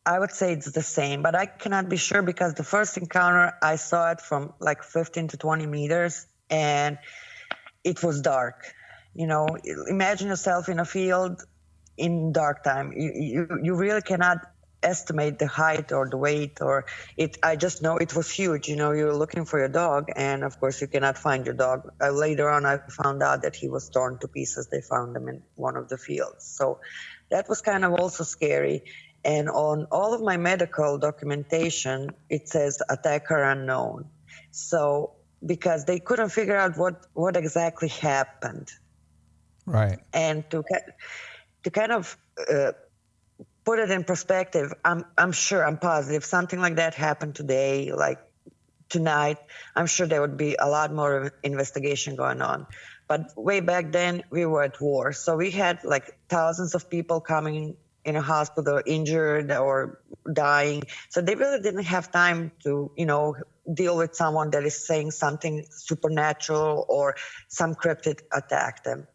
I would say it's the same, but I cannot be sure because the first encounter I saw it from like 15 to 20 meters, and it was dark. Imagine yourself in a field in dark time. You really cannot estimate the height or the weight or it. I just know it was huge. You're looking for your dog, and of course you cannot find your dog. Later on, I found out that he was torn to pieces. They found him in one of the fields. So that was kind of also scary. And on all of my medical documentation, it says attacker unknown. So because they couldn't figure out what exactly happened. Right. And to kind of put it in perspective, I'm positive something like that happened today, like tonight, I'm sure there would be a lot more investigation going on. But way back then, we were at war. So we had like thousands of people coming in a hospital injured or dying. So they really didn't have time to, deal with someone that is saying something supernatural or some cryptid attacked them.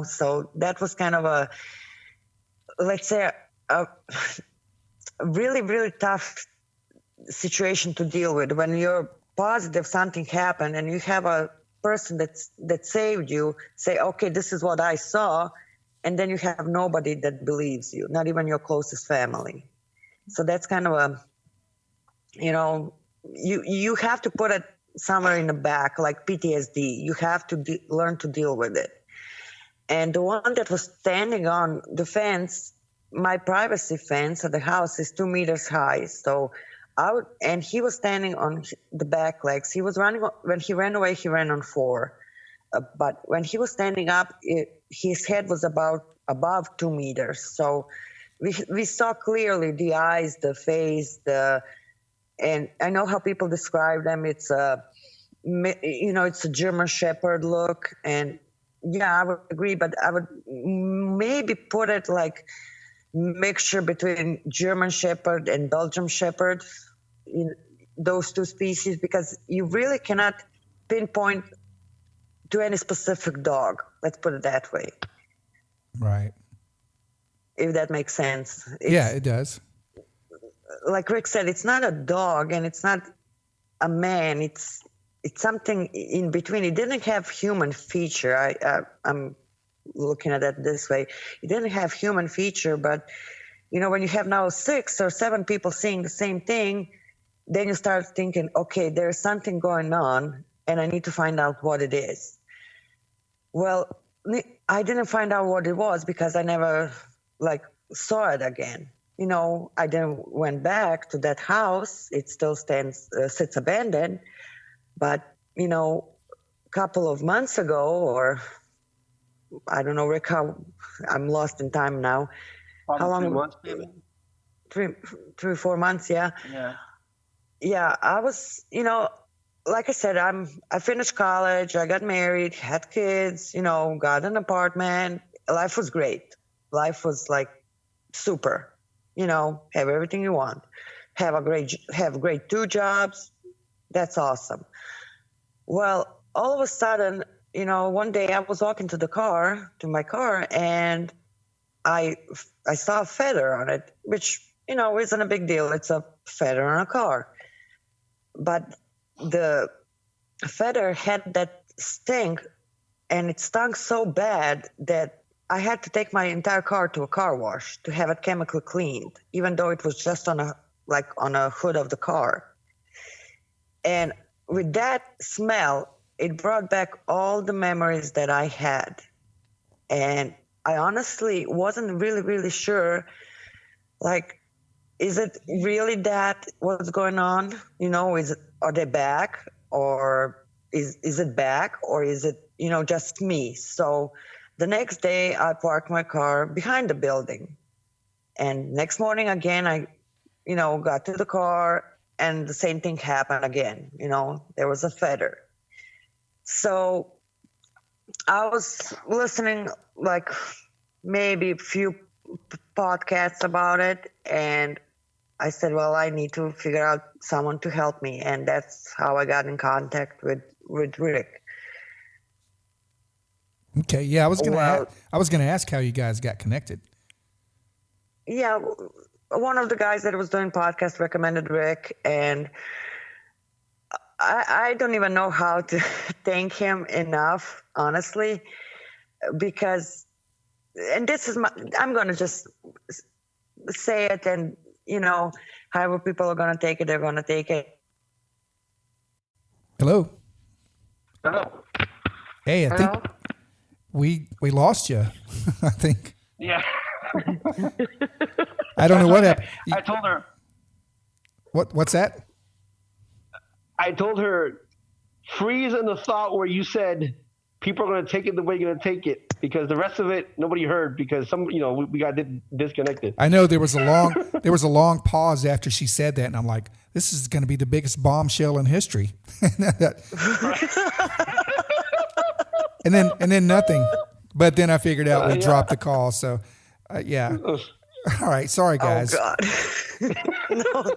So that was kind of a, let's say, a really, really tough situation to deal with when you're positive something happened and you have a person that saved you say, okay, this is what I saw, and then you have nobody that believes you, not even your closest family. So that's kind of a, you have to put it somewhere in the back, like PTSD. You have to learn to deal with it. And the one that was standing on the fence, my privacy fence of the house is 2 meters high. So and he was standing on the back legs. He was running, when he ran away, he ran on 4. But when he was standing up, his head was above 2 meters. So we saw clearly the eyes, the face, and I know how people describe them. It's it's a German Shepherd look, and yeah, I would agree, but I would maybe put it like mixture between German Shepherd and Belgian Shepherd, those two species, because you really cannot pinpoint to any specific dog. Let's put it that way. Right. If that makes sense. Yeah, it does. Like Rick said, it's not a dog and it's not a man. It's something in between. It didn't have human feature. I'm looking at it this way. It didn't have human feature, but when you have now 6 or 7 people seeing the same thing, then you start thinking, okay, there's something going on and I need to find out what it is. Well, I didn't find out what it was because I never saw it again. I then went back to that house. It still sits abandoned. But, a couple of months ago, or I don't know, Rick, I'm lost in time now. Probably how long? 3 months, maybe? 3 4 months, yeah. Yeah. Yeah, I was, like I said, I finished college, I got married, had kids, got an apartment. Life was great. Life was super. Have everything you want. Have great 2 jobs. That's awesome. Well, all of a sudden, one day I was walking to my car, and I saw a feather on it, which, isn't a big deal. It's a feather on a car. But the feather had that stink, and it stunk so bad that I had to take my entire car to a car wash to have it chemically cleaned, even though it was just on a hood of the car. And with that smell, it brought back all the memories that I had. And I honestly wasn't really, really sure, is it really that what's going on? Are they back, or is it back, or is it, just me? So the next day I parked my car behind the building, and next morning again, I, got to the car, and the same thing happened again. There was a feather. So I was listening maybe a few podcasts about it, and I said, well, I need to figure out someone to help me. And that's how I got in contact with Rick. Okay. Yeah. I was going to ask how you guys got connected. Yeah. One of the guys that was doing podcast recommended Rick, and I don't even know how to thank him enough, honestly, because, and this is I'm going to just say it, and, however people are going to take it, they're going to take it. Hello. Hello. Hey, I think we lost you. I think. Yeah. I don't know what happened. I told her. What's that? I told her, freeze in the thought where you said people are going to take it the way you're going to take it, because the rest of it nobody heard, because we got disconnected. I know there was a long pause after she said that, and I'm like, this is going to be the biggest bombshell in history. and then nothing. But then I figured out we dropped the call. So yeah. All right. Sorry, guys. Oh God. No.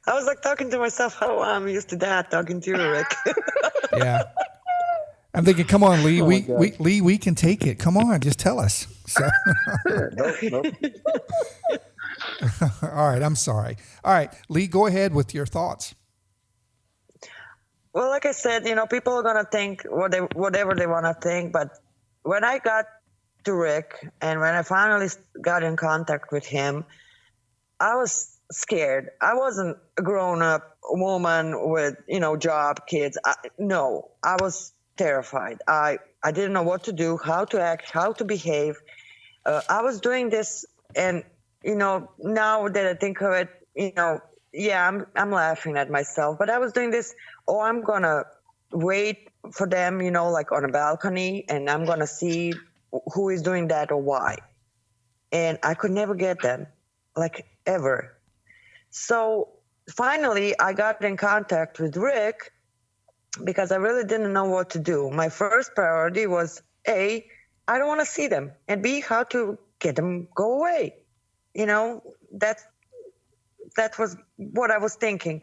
I was talking to myself. Oh, I'm used to that, talking to you, Rick. Yeah. I'm thinking, come on, Lee. We can take it. Come on, just tell us. So. Nope. All right, I'm sorry. All right, Lee, go ahead with your thoughts. Well, like I said, people are gonna think whatever they want to think. But when I got to Rick, and when I finally got in contact with him, I was scared. I wasn't a grown-up woman with job, kids. I was terrified. I I didn't know what to do, how to act, how to behave. I was doing this, and now that I think of it, yeah, I'm laughing at myself. But I was doing this. Oh, I'm gonna wait for them, like on a balcony, and I'm gonna see who is doing that or why. And I could never get them, like ever. So finally, I got in contact with Rick because I really didn't know what to do. My first priority was A, I don't want to see them, and B, how to get them go away. That was what I was thinking.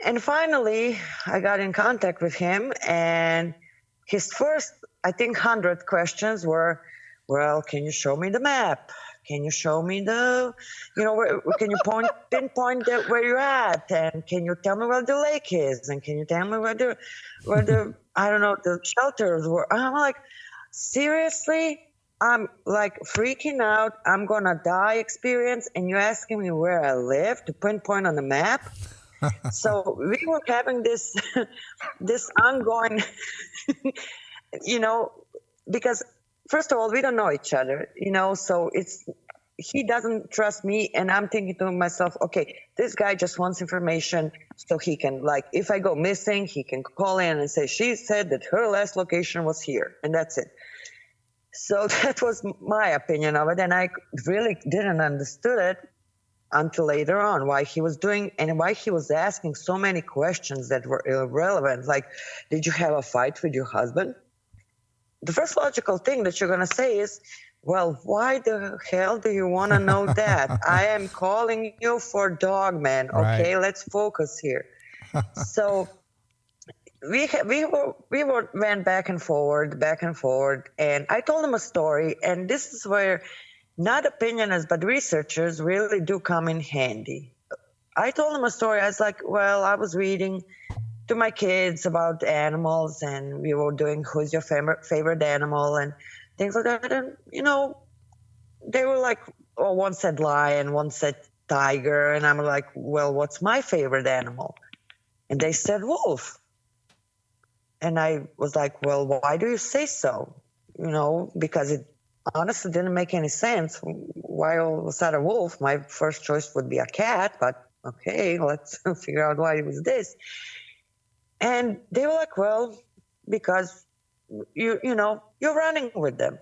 And finally, I got in contact with him, and his first, I think, 100 questions were, well, can you show me the map? Can you show me can you pinpoint where you're at? And can you tell me where the lake is? And can you tell me where the I don't know, the shelters were? I'm like, seriously? I'm like freaking out. I'm going to die experience. And you're asking me where I live to pinpoint on the map? So we were having this ongoing, because first of all, we don't know each other, so he doesn't trust me. And I'm thinking to myself, okay, this guy just wants information so he can, like, if I go missing, he can call in and say, she said that her last location was here, and that's it. So that was my opinion of it. And I really didn't understood it until later on, why he was doing and why he was asking so many questions that were irrelevant. Like, did you have a fight with your husband? The first logical thing that you're going to say is, well, why the hell do you want to know that? I am calling you for Dogman. Okay, right. Let's focus here. So we went back and forward, and I told him a story, and this is where not opinionists, but researchers really do come in handy. I told him a story. I was like, well, I was reading to my kids about animals, and we were doing who's your favorite animal and things like that. And, they were like, oh, one said lion, one said tiger. And I'm like, well, what's my favorite animal? And they said wolf. And I was like, well, why do you say so? Because it honestly didn't make any sense. Why all of a sudden a wolf? My first choice would be a cat, but okay, let's figure out why it was this. And they were like, well, because you're running with them.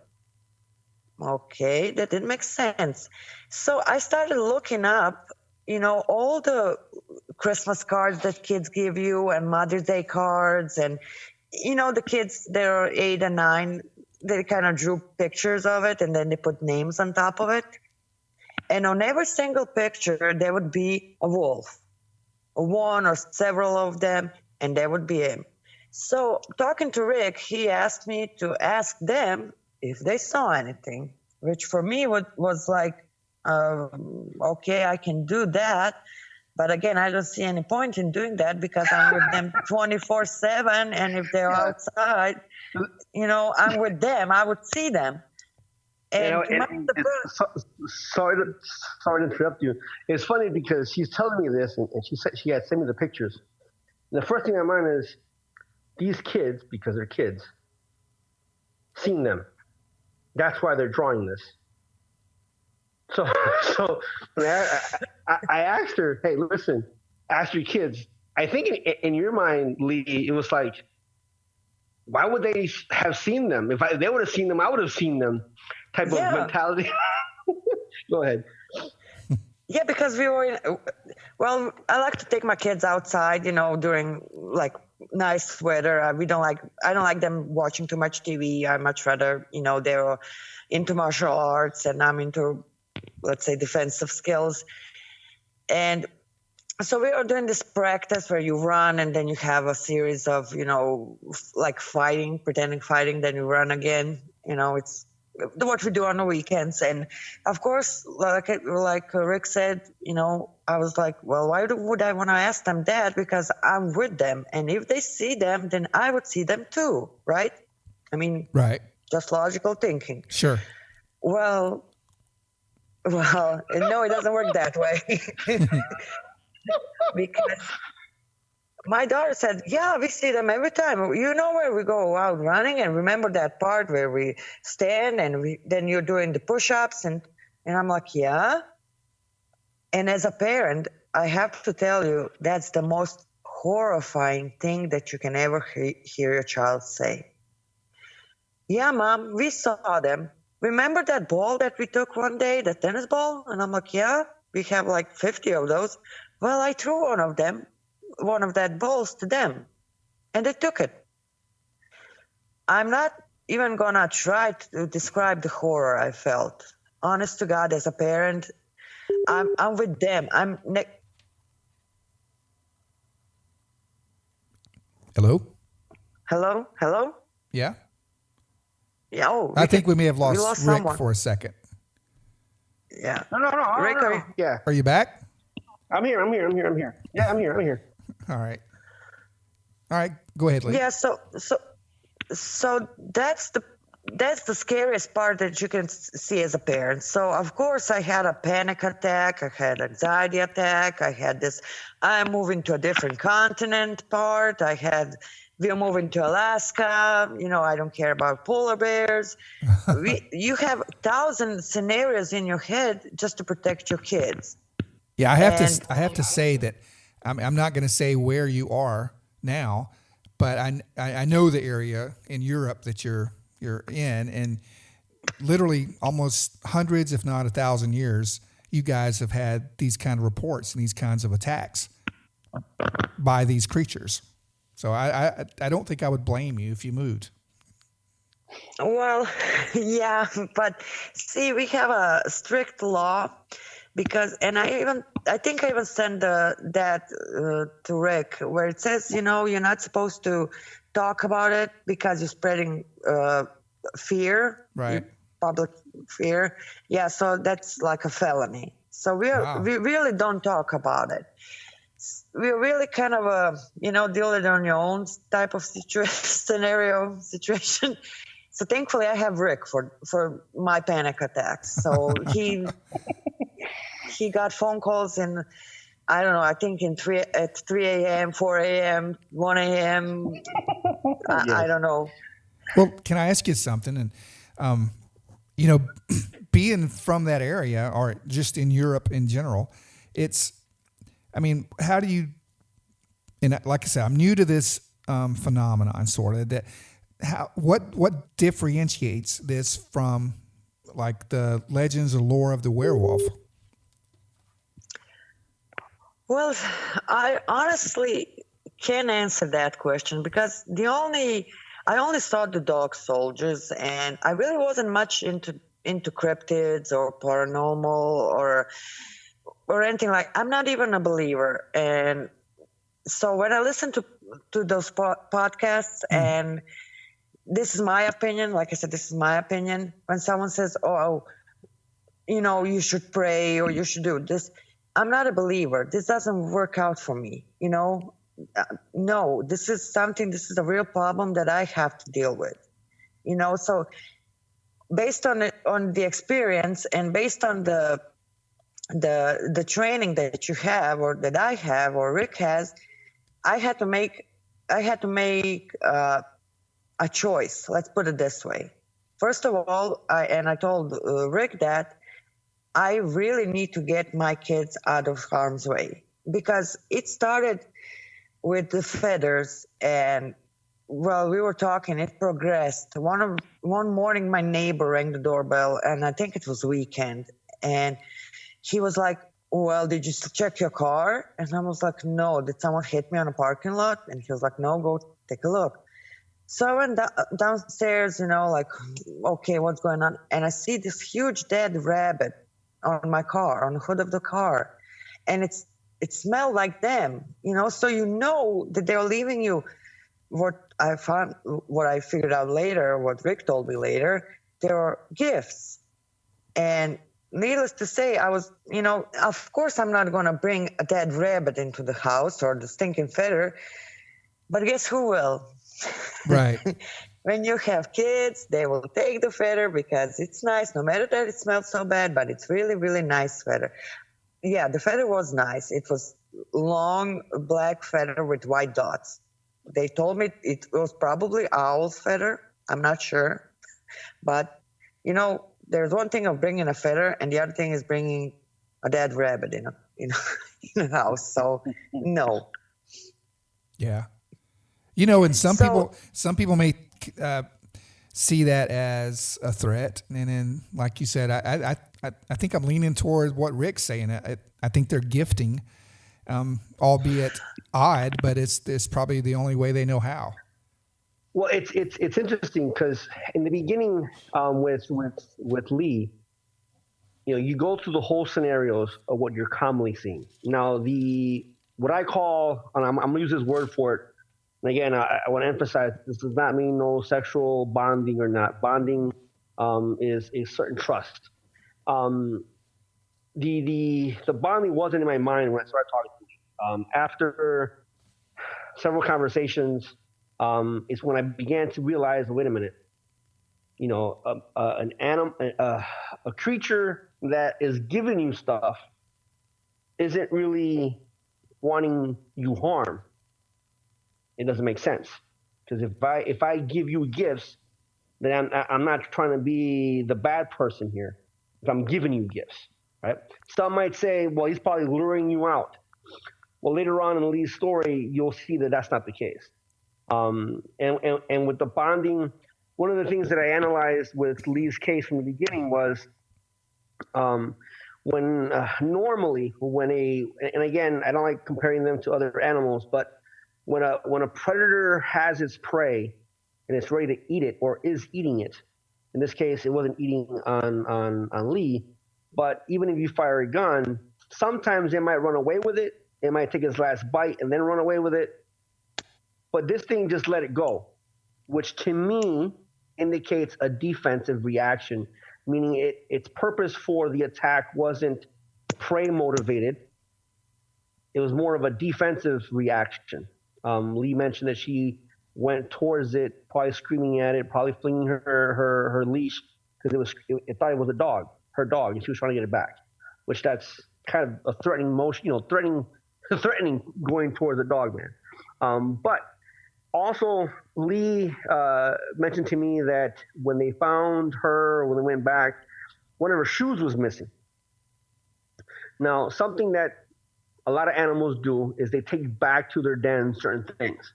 Okay, that didn't make sense. So I started looking up, all the Christmas cards that kids give you and Mother's Day cards, and the kids, they're 8 and 9, they kind of drew pictures of it, and then they put names on top of it. And on every single picture, there would be a wolf, one or several of them, and there would be him. So talking to Rick, he asked me to ask them if they saw anything, which for me was like, okay, I can do that. But again, I don't see any point in doing that because I'm with them 24/7. And if they're outside, I'm with them. I would see them. And sorry to interrupt you. It's funny because she's telling me this, and she said she had sent me the pictures. And the first thing in my mind is these kids, because they're kids, seen them. That's why they're drawing this. So when I asked her, hey, listen, ask your kids. I think in your mind, Lee, it was like, why would they have seen them? If they would have seen them, I would have seen them type of mentality. Go ahead. Yeah, because we were I like to take my kids outside, during like nice weather. I don't like them watching too much TV. I much rather, they're into martial arts and I'm into, let's say, defensive skills. And so we are doing this practice where you run and then you have a series of, like pretending fighting, then you run again. It's what we do on the weekends. And of course, like Rick said, I was like, well, why would I want to ask them that? Because I'm with them. And if they see them, then I would see them too, right? I mean, right. Just logical thinking. Sure. Well, no, it doesn't work that way. my daughter said, yeah, we see them every time. You know where we go out running, and remember that part where we stand and then you're doing the push-ups, and I'm like, yeah. And as a parent, I have to tell you, that's the most horrifying thing that you can ever hear your child say. Yeah, Mom, we saw them. Remember that ball that we took one day, the tennis ball? And I'm like, yeah, we have like 50 of those. Well, I threw one of that balls to them, and they took it. I'm not even gonna try to describe the horror I felt. Honest to God, as a parent, I'm with them. Hello? Hello? Yeah? Yeah. Oh, I think we may have lost Rick someone for a second. Yeah. No. Rick, Yeah. Are you back? I'm here. Yeah, I'm here. All right. Go ahead, Lee. Yeah. So that's the scariest part that you can see as a parent. So of course I had a panic attack. I had anxiety attack. I had this, I'm moving to a different continent part. We're moving to Alaska. I don't care about polar bears. You have 1,000 scenarios in your head just to protect your kids. Yeah, I have to say that I'm not going to say where you are now, but I know the area in Europe that you're in, and literally almost hundreds, if not 1,000 years, you guys have had these kind of reports and these kinds of attacks by these creatures. So I don't think I would blame you if you moved. Well, yeah, but see, we have a strict law because, and I think I even sent that to Rick, where it says, you're not supposed to talk about it because you're spreading fear, right? Public fear. Yeah, so that's like a felony. So we really don't talk about it. We're really kind of a, deal it on your own type of situation. So thankfully I have Rick for my panic attacks. So he got phone calls in, I don't know, I think at 3 a.m., 4 a.m., 1 a.m. I don't know. Well, can I ask you something? And, being from that area or just in Europe in general, how do you, and like I said, I'm new to this phenomenon sort of, what differentiates this from like the legends or lore of the werewolf? Well, I honestly can't answer that question because I only saw the dog soldiers, and I really wasn't much into cryptids or paranormal or anything like. I'm not even a believer, and so when I listen to those podcasts, and this is my opinion. Like I said, this is my opinion. When someone says, "Oh, you should pray or you should do this," I'm not a believer. This doesn't work out for me. No, this is a real problem that I have to deal with, so based on the experience and based on the training that you have or that I have or Rick has, I had to make a choice. Let's put it this way. First of all, I told Rick that I really need to get my kids out of harm's way because it started with the feathers, and while we were talking, it progressed. One morning, my neighbor rang the doorbell, and I think it was weekend, and he was like, "Well, did you check your car?" And I was like, "No." "Did someone hit me on a parking lot?" And he was like, "No, go take a look." So I went downstairs, like, okay, what's going on? And I see this huge dead rabbit on my car, on the hood of the car, and it smelled like them, so that they're leaving you. What I figured out later, what Rick told me later, there were gifts. And needless to say, I was, of course I'm not going to bring a dead rabbit into the house or the stinking feather, but guess who will? Right. When you have kids, they will take the feather because it's nice, no matter that it smells so bad, but it's really, really nice feather. Yeah, the feather was nice. It was long black feather with white dots. They told me it was probably owl's feather. I'm not sure. But, there's one thing of bringing a feather, and the other thing is bringing a dead rabbit in a house. So, no. Yeah. And some So- people may see that as a threat, and then, like you said, I think I'm leaning toward what Rick's saying. I think they're gifting, albeit odd, but it's probably the only way they know how. Well, it's interesting because in the beginning, with Lee, you go through the whole scenarios of what you're commonly seeing. Now, what I call, and I'm gonna use this word for it. And again, I want to emphasize this does not mean no sexual bonding or not. Bonding is a certain trust. The bonding wasn't in my mind when I started talking to Lee. After several conversations, is when I began to realize, wait a minute, an animal, a creature that is giving you stuff isn't really wanting you harm. It doesn't make sense, because if I give you gifts, then I'm not trying to be the bad person here. If I'm giving you gifts, right? Some might say, well, he's probably luring you out. Well, later on in Lee's story, you'll see that that's not the case. And with the bonding, one of the things that I analyzed with Lee's case from the beginning was normally and again, I don't like comparing them to other animals, but when a predator has its prey and it's ready to eat it or is eating it, in this case, it wasn't eating on Lee, but even if you fire a gun, sometimes it might run away with it. It might take its last bite and then run away with it. But this thing just let it go, which to me indicates a defensive reaction, meaning its purpose for the attack wasn't prey motivated. It was more of a defensive reaction. Lee mentioned that she went towards it, probably screaming at it, probably flinging her leash because it thought it was her dog, and she was trying to get it back. Which that's kind of a threatening motion, threatening going towards the Dogman. But also, Lee mentioned to me that when they found her, when they went back, one of her shoes was missing. Now, something that a lot of animals do is they take back to their den certain things.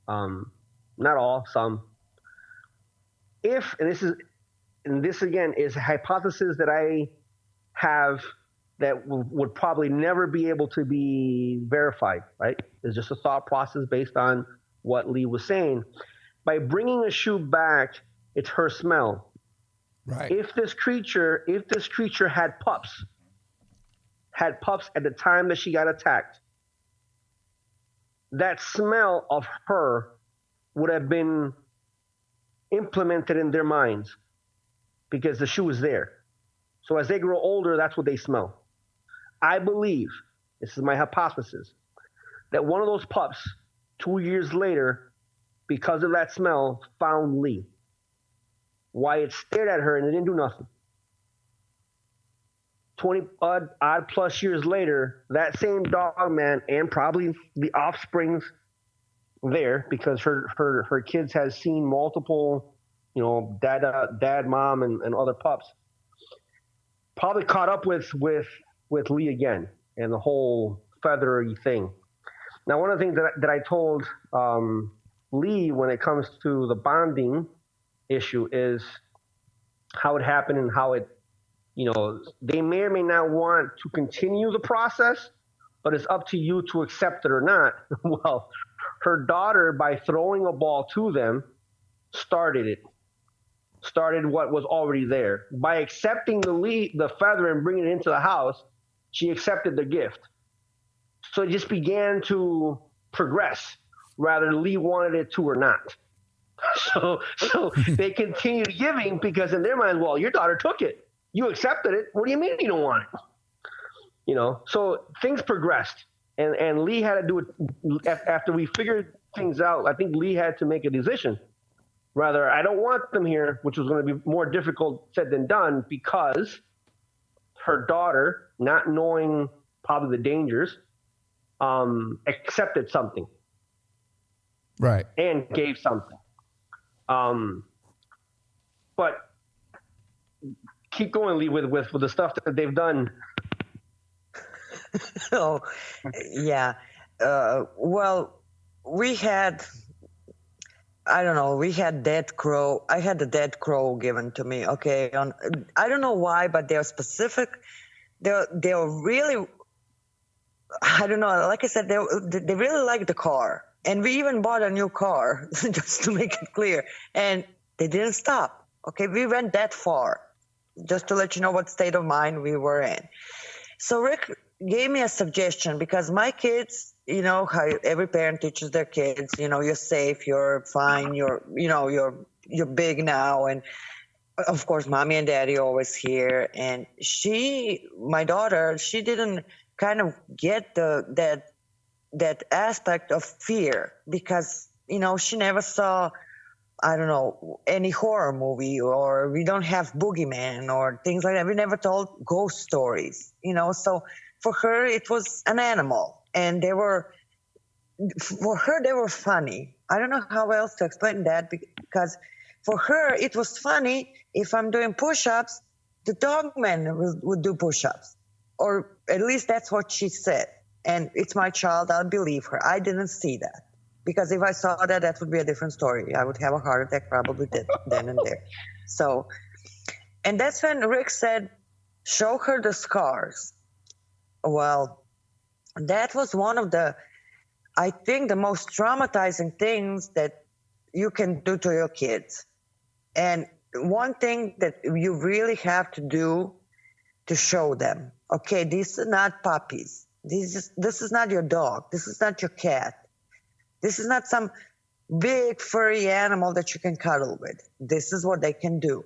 Not all, some. And this again is a hypothesis that I have that would probably never be able to be verified, right? It's just a thought process based on what Lee was saying. By bringing a shoe back, it's her smell. Right. If this creature had pups at the time that she got attacked, that smell of her would have been implemented in their minds because the shoe was there. So as they grow older, that's what they smell. I believe, this is my hypothesis, that one of those pups 2 years later, because of that smell, found Lee. Why it stared at her and it didn't do nothing. 20 odd plus years later, that same Dogman and probably the offsprings there, because her kids has seen multiple, dad, mom, and other pups, probably caught up with Lee again and the whole feathery thing. Now, one of the things that I told Lee when it comes to the bonding issue is how it happened and how it, they may or may not want to continue the process, but it's up to you to accept it or not. Well, her daughter, by throwing a ball to them, started what was already there. By accepting the feather and bringing it into the house, she accepted the gift. So it just began to progress, whether Lee wanted it to or not. So they continued giving because in their mind, well, your daughter took it. You accepted it. What do you mean you don't want it? So things progressed. And Lee had to do it after we figured things out. I think Lee had to make a decision. Rather, I don't want them here, which was going to be more difficult said than done, because her daughter, not knowing probably the dangers, accepted something Right. and gave something. But keep going, Lee, with the stuff that they've done. Oh, yeah. Well, we had, I don't know, we had dead crow. I had the dead crow given to me. Okay. I don't know why, but they're specific. They're really, I don't know. Like I said, they really like the car. And we even bought a new car, just to make it clear. And they didn't stop. Okay. We went that far, just to let you know what state of mind we were in. So Rick gave me a suggestion, because my kids, you know how every parent teaches their kids, you know, you're safe, you're fine, you're big now, and of course mommy and daddy are always here. And my daughter, she didn't kind of get that aspect of fear, because you know she never saw, I don't know, any horror movie, or we don't have boogeyman or things like that. We never told ghost stories, you know. So for her, it was an animal, and for her, they were funny. I don't know how else to explain that, because for her, it was funny if I'm doing push-ups, the Dogman would do push-ups, or at least that's what she said. And it's my child, I'll believe her. I didn't see that. Because if I saw that, that would be a different story. I would have a heart attack probably then and there. So, and that's when Rick said, show her the scars. Well, that was one of I think the most traumatizing things that you can do to your kids. And one thing that you really have to do to show them, okay, these are not puppies. This is not your dog. This is not your cat. This is not some big furry animal that you can cuddle with. This is what they can do.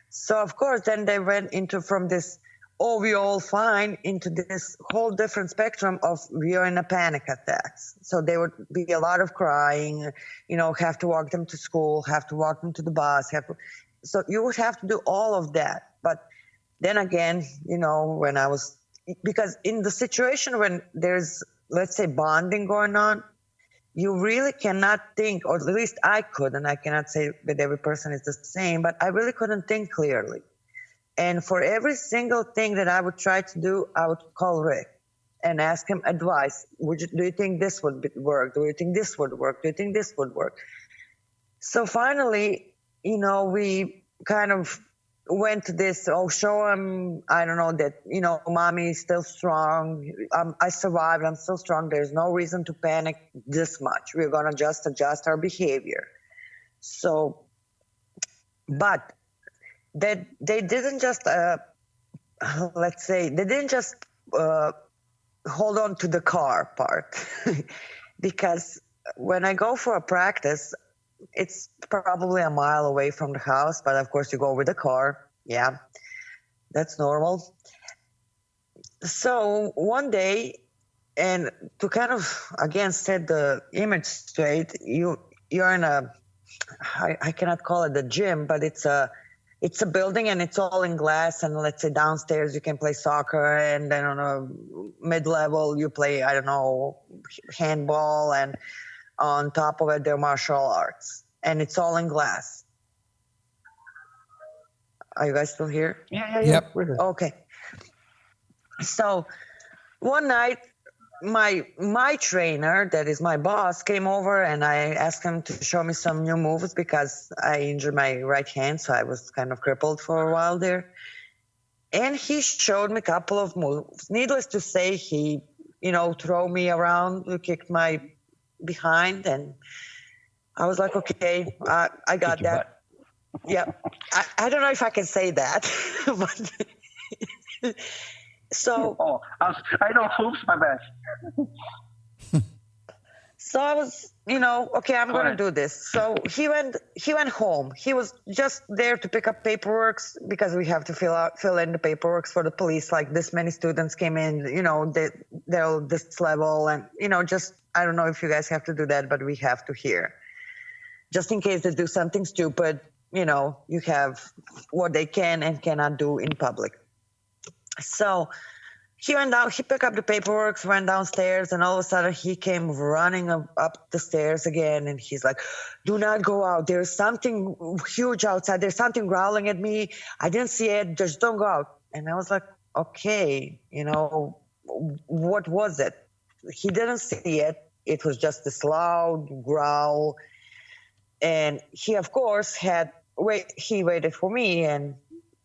So, of course, then they went from this, oh, we're all fine, into this whole different spectrum of we are in a panic attacks. So there would be a lot of crying, you know, have to walk them to school, have to walk them to the bus. So you would have to do all of that. But then again, you know, because in the situation when there's, let's say, bonding going on, you really cannot think, or at least I could, and I cannot say that every person is the same, but I really couldn't think clearly. And for every single thing that I would try to do, I would call Rick and ask him advice. Do you think this would work? Do you think this would work? Do you think this would work? So finally, you know, we kind of went to this, show him, I don't know, that, you know, mommy is still strong. I survived. I'm still strong. There's no reason to panic this much. We're going to just adjust our behavior. So, but they didn't just, let's say, they didn't just hold on to the car part. Because when I go for a practice, it's probably a mile away from the house, but of course you go with the car. Yeah, that's normal. So one day, and to kind of, again, set the image straight, you're in I cannot call it a gym, but it's a building, and it's all in glass. And let's say downstairs you can play soccer, and then on a mid-level you play, I don't know, handball, and on top of it, they're martial arts, and it's all in glass. Are you guys still here? Yeah. Yep. Okay. So one night, my trainer, that is my boss, came over, and I asked him to show me some new moves because I injured my right hand, so I was kind of crippled for a while there. And he showed me a couple of moves. Needless to say, he, you know, threw me around, kicked my behind, and I was like, okay, I got that. Yeah, I don't know if I can say that, but so. I know hoops, my bad. So I was, you know, okay, I'm going to do this. So he went home. He was just there to pick up paperwork because we have to fill in the paperwork for the police. Like this many students came in, you know, they're this level, and you know, just I don't know if you guys have to do that, but we have to here, just in case they do something stupid. You know, you have what they can and cannot do in public. So he went down, he picked up the paperwork, went downstairs, and all of a sudden he came running up the stairs again. And he's like, do not go out. There's something huge outside. There's something growling at me. I didn't see it. Just don't go out. And I was like, okay, what was it? He didn't see it. It was just this loud growl. And he, of course, he waited for me, and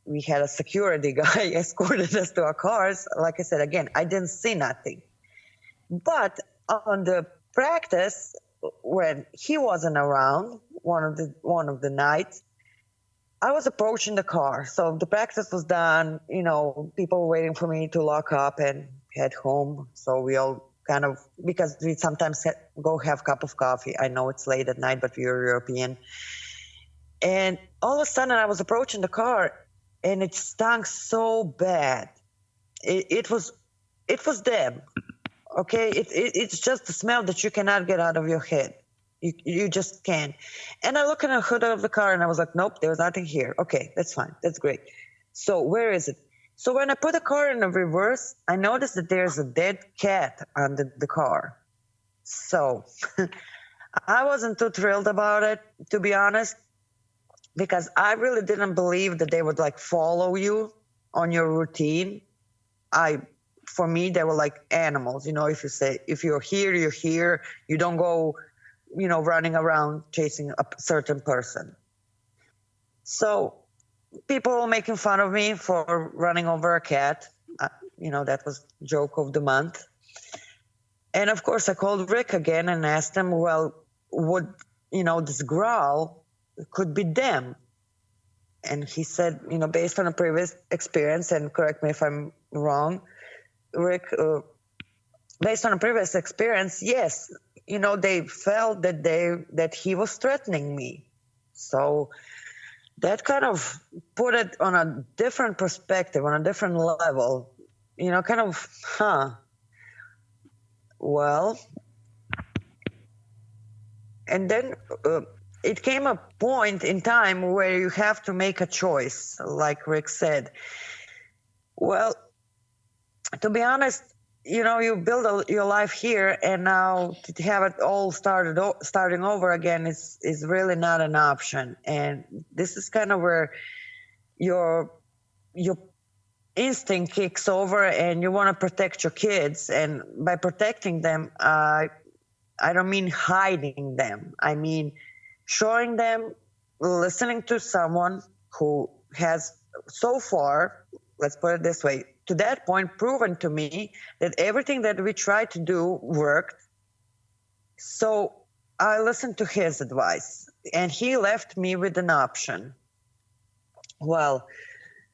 we had a security guy escorted us to our cars. Like I said, again, I didn't see nothing. But on the practice, when he wasn't around, one of the nights, I was approaching the car. So the practice was done. People were waiting for me to lock up and head home. So we all kind of, because we sometimes go have a cup of coffee. I know it's late at night, but we are European. And all of a sudden I was approaching the car, and it stunk so bad. It was them. Okay, it's just the smell that you cannot get out of your head. You just can't. And I look in the hood of the car, and I was like, nope, there's nothing here. Okay, that's fine. That's great. So where is it? So when I put the car in the reverse, I noticed that there's a dead cat under the car. So I wasn't too thrilled about it, to be honest, because I really didn't believe that they would follow you on your routine. For me, they were like animals. If you're here, you're here. You don't go, running around chasing a certain person. So people were making fun of me for running over a cat. That was joke of the month. And of course, I called Rick again and asked him, well, would, this growl could be them. And he said, based on a previous experience, and correct me if I'm wrong, Rick, based on a previous experience, yes, they felt that he was threatening me. So that kind of put it on a different perspective, on a different level, well. And then it came a point in time where you have to make a choice, like Rick said. Well, to be honest, you build your life here, and now to have it all starting over again is really not an option. And this is kind of where your instinct kicks over, and you want to protect your kids. And by protecting them, I don't mean hiding them. I mean showing them, listening to someone who has so far, let's put it this way, to that point proven to me that everything that we tried to do worked. So I listened to his advice, and he left me with an option. Well,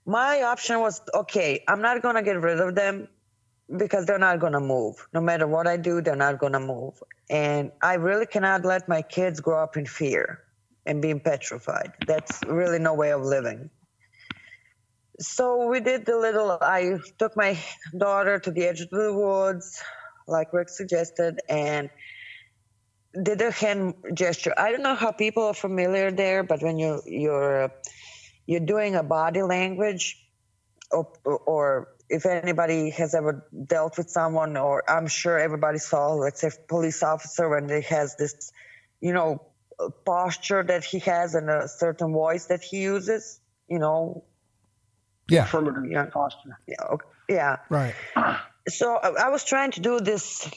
my option was, okay, I'm not going to get rid of them because they're not going to move. No matter what I do, they're not going to move. And I really cannot let my kids grow up in fear and being petrified. That's really no way of living. So we did I took my daughter to the edge of the woods, like Rick suggested, and did a hand gesture. I don't know how people are familiar there, but when you're doing a body language, or if anybody has ever dealt with someone, or I'm sure everybody saw, let's say, police officer, when he has this, posture that he has and a certain voice that he uses, Yeah. Affirmative posture. Yeah. Right. So I was trying to do this.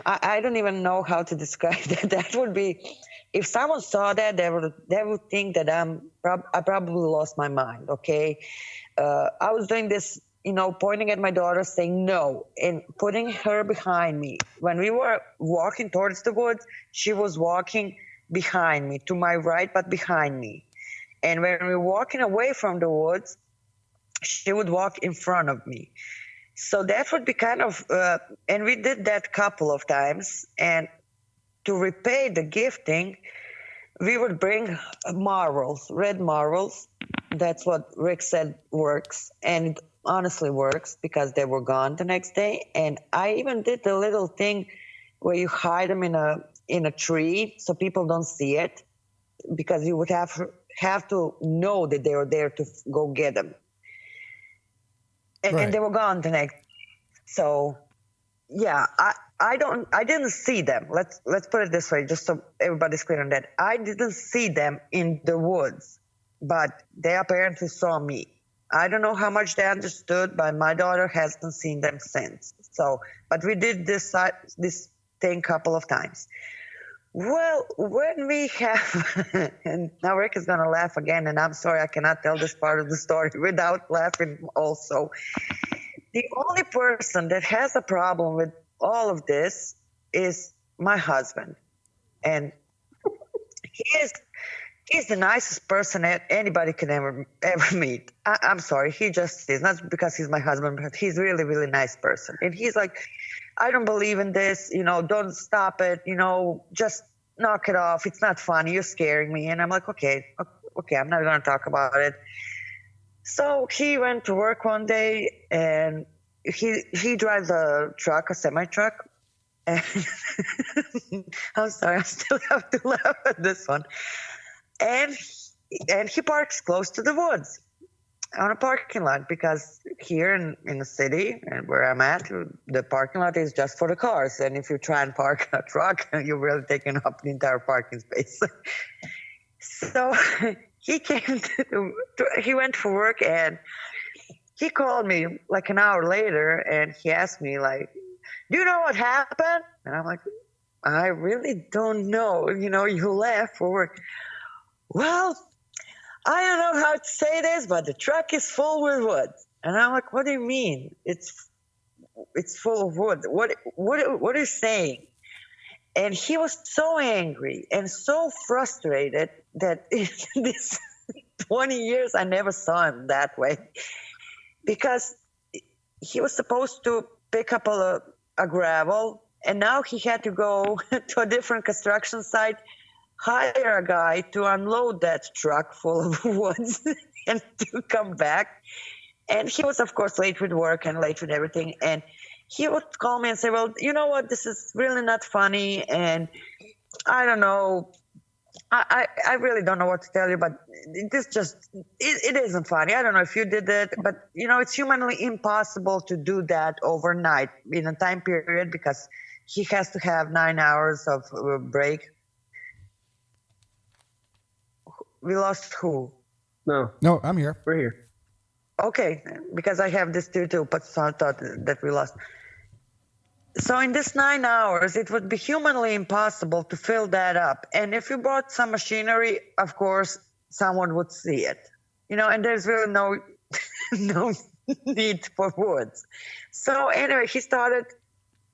I don't even know how to describe that. That would be, if someone saw that, they would think that I probably lost my mind. Okay. I was doing this, pointing at my daughter, saying no, and putting her behind me. When we were walking towards the woods, she was walking behind me, to my right, but behind me. And when we were walking away from the woods, she would walk in front of me. So that would be kind of, and we did that a couple of times. And to repay the gifting, we would bring marbles, red marbles. That's what Rick said works. And it honestly works, because they were gone the next day. And I even did the little thing where you hide them in a tree so people don't see it, because you would have to know that they were there to go get them. And, Right. and they were gone the next. So yeah, I didn't see them. Let's put it this way, just so everybody's clear on that. I didn't see them in the woods, but they apparently saw me. I don't know how much they understood, but my daughter hasn't seen them since. So, but we did this thing a couple of times. Well, when we have, and now Rick is going to laugh again, and I'm sorry I cannot tell this part of the story without laughing also. The only person that has a problem with all of this is my husband. And he's the nicest person that anybody can ever meet. I'm sorry, he just is. Not because he's my husband, but he's really, really nice person. And he's like, I don't believe in this, don't stop it, just knock it off. It's not funny. You're scaring me. And I'm like, okay, I'm not going to talk about it. So he went to work one day, and he drives a semi-truck. And I'm sorry, I still have to laugh at this one. And he parks close to the woods on a parking lot, because here in the city and where I'm at, the parking lot is just for the cars. And if you try and park a truck, you're really taking up the entire parking space. So he he went for work, and he called me like an hour later, and he asked me, like, do you know what happened? And I'm like, I really don't know. You left for work. Well, I don't know how to say this, but the truck is full with wood. And I'm like, what do you mean? It's full of wood. What are you saying? And he was so angry and so frustrated that in this 20 years, I never saw him that way. Because he was supposed to pick up a gravel, and now he had to go to a different construction site, hire a guy to unload that truck full of woods and to come back. And he was, of course, late with work and late with everything. And he would call me and say, well, you know what, this is really not funny. And I don't know. I really don't know what to tell you, but it isn't funny. I don't know if you did it, but, it's humanly impossible to do that overnight in a time period, because he has to have 9 hours of break. We lost who? No, I'm here. We're here. Okay, because I have this too, but so I thought that we lost. So in this 9 hours, it would be humanly impossible to fill that up. And if you brought some machinery, of course, someone would see it. And there's really no need for woods. So anyway, he started,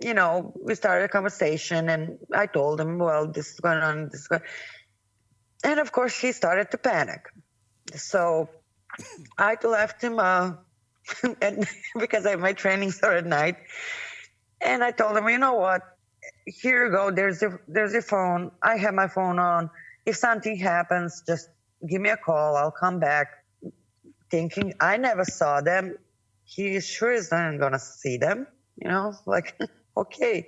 we started a conversation, and I told him, well, this is going on, this is going on. And of course, he started to panic. So I left him, and because my trainings are at night. And I told him, you know what? Here you go. There's your phone. I have my phone on. If something happens, just give me a call. I'll come back. Thinking I never saw them. He sure isn't going to see them. Like, okay.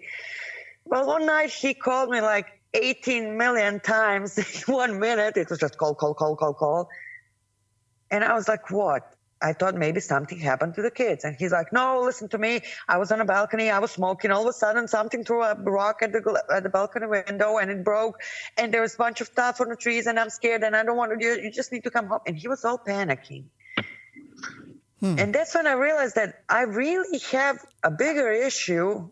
Well, one night he called me like 18 million times in 1 minute. It was just call. And I was like, what? I thought maybe something happened to the kids. And he's like, no, listen to me. I was on a balcony. I was smoking. All of a sudden, something threw a rock at the balcony window, and it broke. And there was a bunch of stuff on the trees, and I'm scared, and I don't want to do it. You just need to come home. And he was all panicking. And that's when I realized that I really have a bigger issue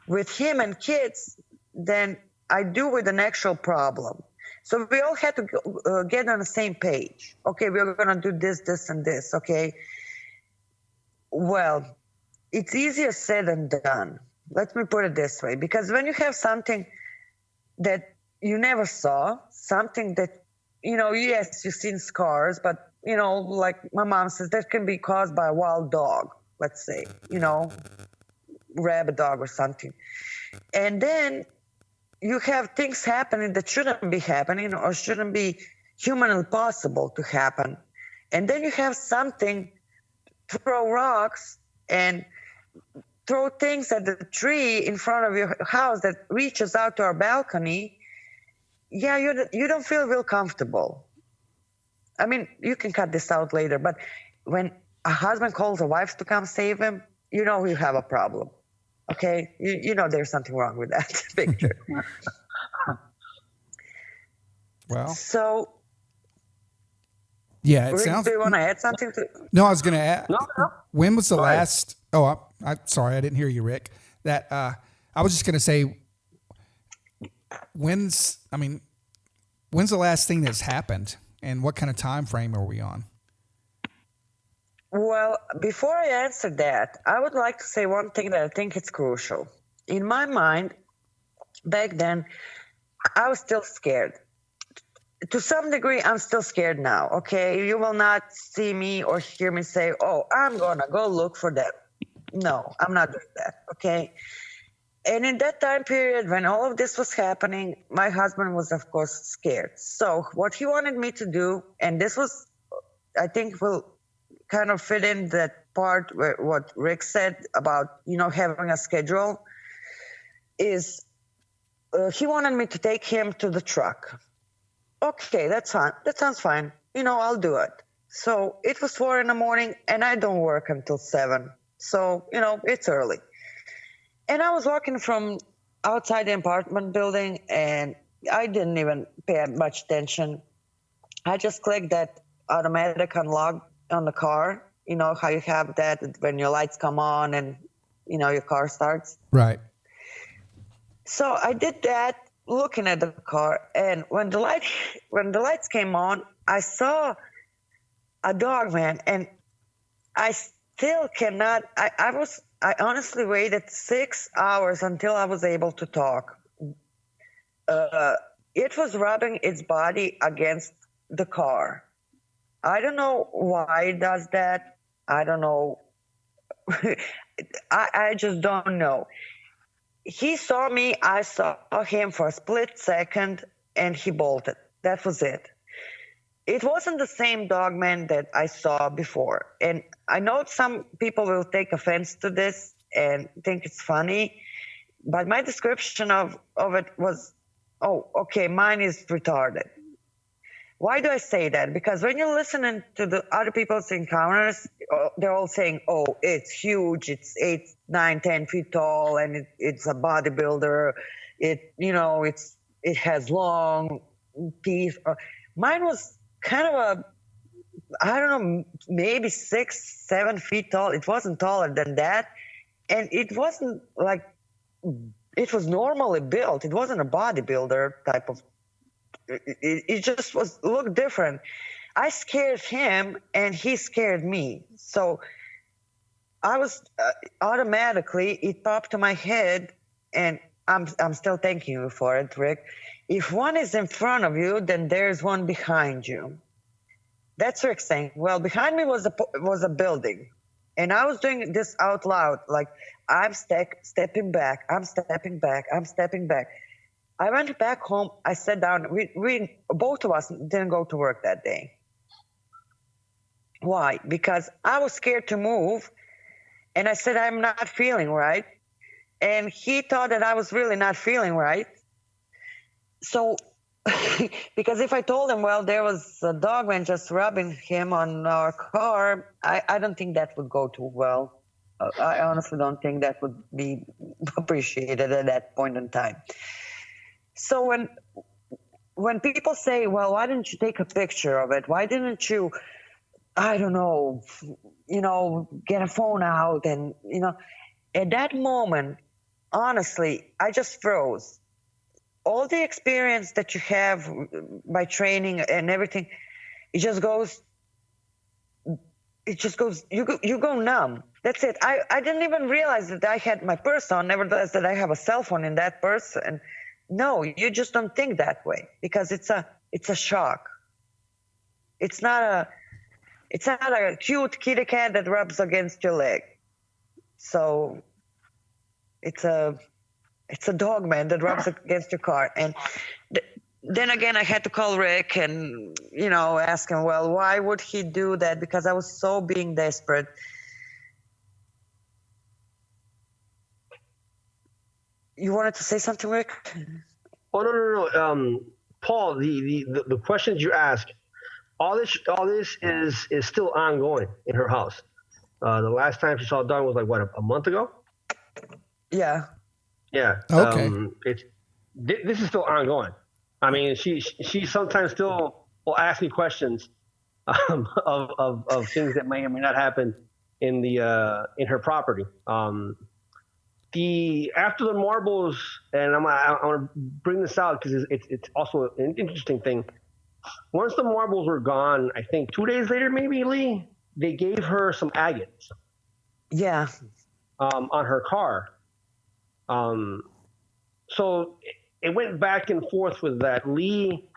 with him and kids than I do with an actual problem. So we all had to get on the same page. Okay, we're going to do this, and this, okay? Well, it's easier said than done. Let me put it this way. Because when you have something that you never saw, something that, yes, you've seen scars, but, like my mom says, that can be caused by a wild dog, let's say, rabid dog or something. And then you have things happening that shouldn't be happening or shouldn't be humanly possible to happen. And then you have something throw rocks and throw things at the tree in front of your house that reaches out to our balcony. Yeah, you don't feel real comfortable. I mean, you can cut this out later, but when a husband calls a wife to come save him, you know you have a problem. Okay, you know there's something wrong with that picture. Well, So, yeah, it Rick, sounds. do you want to add something to? No, I was going to add. No. When was the Go ahead. last? Oh, I'm sorry, I didn't hear you, Rick. That I was just going to say, when's the last thing that's happened, and what kind of time frame are we on? Well, before I answer that, I would like to say one thing that I think is crucial. In my mind, back then, I was still scared. To some degree, I'm still scared now, okay? You will not see me or hear me say, oh, I'm going to go look for them. No, I'm not doing that, okay? And in that time period, when all of this was happening, my husband was, of course, scared. So what he wanted me to do, and this was, I think, will kind of fit in that part where what Rick said about, having a schedule, is he wanted me to take him to the truck. Okay, that's fine. That sounds fine. I'll do it. So it was 4 a.m, and I don't work until 7. So, it's early. And I was walking from outside the apartment building, and I didn't even pay much attention. I just clicked that automatic unlock on the car. You know how you have that when your lights come on and, your car starts? Right. So I did that, looking at the car, and when the lights came on, I saw a Dogman, and I still cannot. I honestly waited 6 hours until I was able to talk. It was rubbing its body against the car. I don't know why it does that. I don't know. I just don't know. He saw me, I saw him for a split second, and he bolted. That was it. It wasn't the same Dogman that I saw before. And I know some people will take offense to this and think it's funny, but my description of it was, oh, okay, mine is retarded. Why do I say that? Because when you're listening to the other people's encounters, they're all saying, oh, it's huge, it's 8, 9, 10 feet tall, and it's a bodybuilder. It has long teeth. Mine was kind of I don't know, maybe 6, 7 feet tall. It wasn't taller than that. And it wasn't like, it was normally built. It wasn't a bodybuilder type of, it just looked different. I scared him and he scared me. So I was automatically, it popped to my head, and I'm still thanking you for it, Rick. If one is in front of you, then there's one behind you. That's Rick saying, well, behind me was a building. And I was doing this out loud, like, I'm stepping back, I'm stepping back, I'm stepping back. I went back home, I sat down. We both of us didn't go to work that day. Why? Because I was scared to move, and I said, I'm not feeling right. And he thought that I was really not feeling right. So, because if I told him, well, there was a Dogman just rubbing him on our car, I don't think that would go too well. I honestly don't think that would be appreciated at that point in time. So when people say, well, why didn't you take a picture of it? Why didn't you, I don't know, get a phone out? And, at that moment, honestly, I just froze. All the experience that you have by training and everything, it just goes, you go numb. That's it. I didn't even realize that I had my purse on, nevertheless that I have a cell phone in that purse. And no, you just don't think that way, because it's a shock. It's not a cute kitty cat that rubs against your leg. So it's a Dogman that rubs against your car. And then again, I had to call Rick and, ask him, well, why would he do that? Because I was so being desperate. You wanted to say something, Rick? Oh, no. Paul, the questions you ask, all this is still ongoing in her house. The last time she saw Dogman was like what, a month ago? Yeah. Yeah. Okay. This is still ongoing. I mean, she sometimes still will ask me questions of things that may or may not happen in in her property. The after the marbles, and I want to bring this out because it's also an interesting thing. Once the marbles were gone, I think 2 days later, maybe Lee, they gave her some agates. Yeah. On her car. So it went back and forth with that. Lee,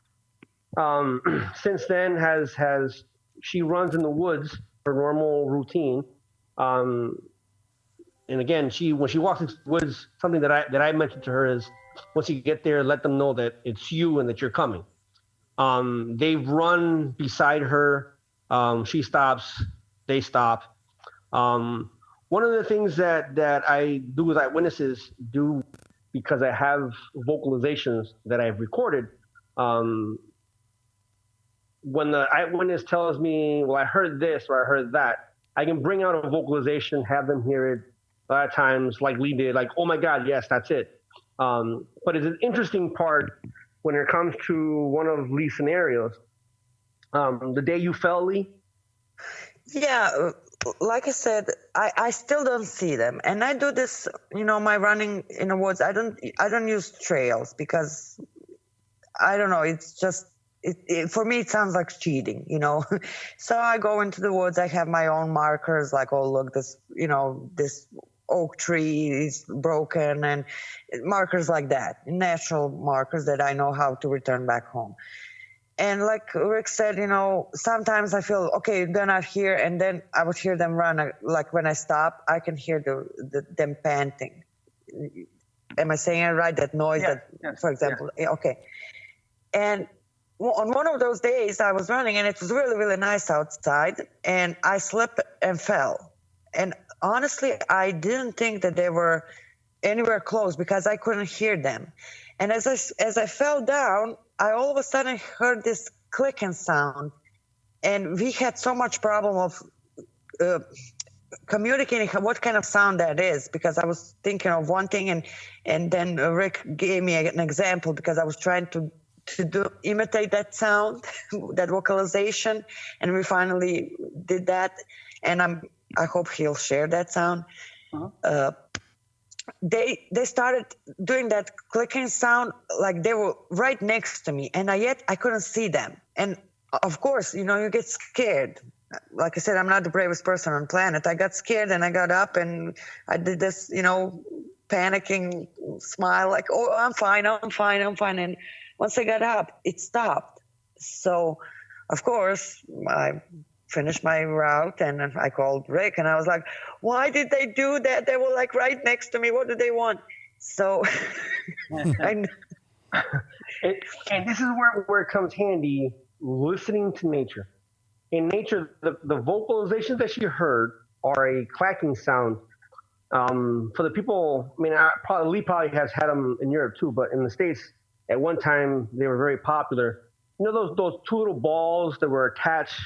since then, has she runs in the woods, her normal routine. And again, when she walks into the woods, something that I mentioned to her is, once you get there, let them know that it's you and that you're coming. They run beside her. She stops. They stop. One of the things that I do with eyewitnesses do, because I have vocalizations that I've recorded. When the eyewitness tells me, well, I heard this or I heard that, I can bring out a vocalization, have them hear it. A lot of times, like Lee did, like, oh my God, yes, that's it. But it's an interesting part when it comes to one of Lee's scenarios. The day you fell, Lee? Yeah, like I said, I still don't see them, and I do this. My running in the woods. I don't use trails because I don't know. It's just for me. It sounds like cheating, So I go into the woods. I have my own markers, like, oh look, this this oak tree is broken, and markers like that, natural markers that I know how to return back home. And like Rick said, sometimes I feel, okay, they're not here. And then I would hear them run. Like when I stop, I can hear them panting. Am I saying it right? That noise, for example. Yeah. Okay. And on one of those days, I was running and it was really, really nice outside. And I slipped and fell. And honestly, I didn't think that they were anywhere close because I couldn't hear them. And as I fell down, I all of a sudden heard this clicking sound, and we had so much problem of communicating what kind of sound that is, because I was thinking of one thing, and then Rick gave me an example because I was trying to imitate that sound, that vocalization, and we finally did that. And I hope he'll share that sound. Uh-huh. They started doing that clicking sound like they were right next to me, and yet I couldn't see them. And of course, you get scared. Like I said, I'm not the bravest person on the planet. I got scared and I got up and I did this, panicking smile, like, oh, I'm fine. And once I got up, it stopped. So, of course, I finished my route and I called Rick and I was like, why did they do that? They were like right next to me. What do they want? So and this is where it comes handy, listening to nature. In nature, the vocalizations that she heard are a clacking sound. For the people, I mean, Lee probably has had them in Europe too, but in the States, at one time, they were very popular. Those two little balls that were attached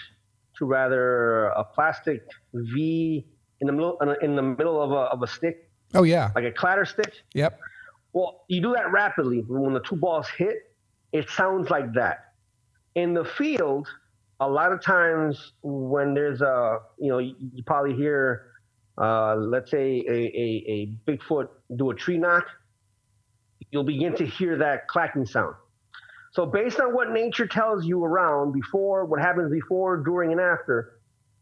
to rather a plastic V in the middle of a stick. Oh yeah, like a clatter stick. Yep. Well, you do that rapidly. When the two balls hit, it sounds like that. In the field, a lot of times when there's you probably hear, let's say a Bigfoot do a tree knock, you'll begin to hear that clacking sound. So based on what nature tells you around before, what happens before, during, and after,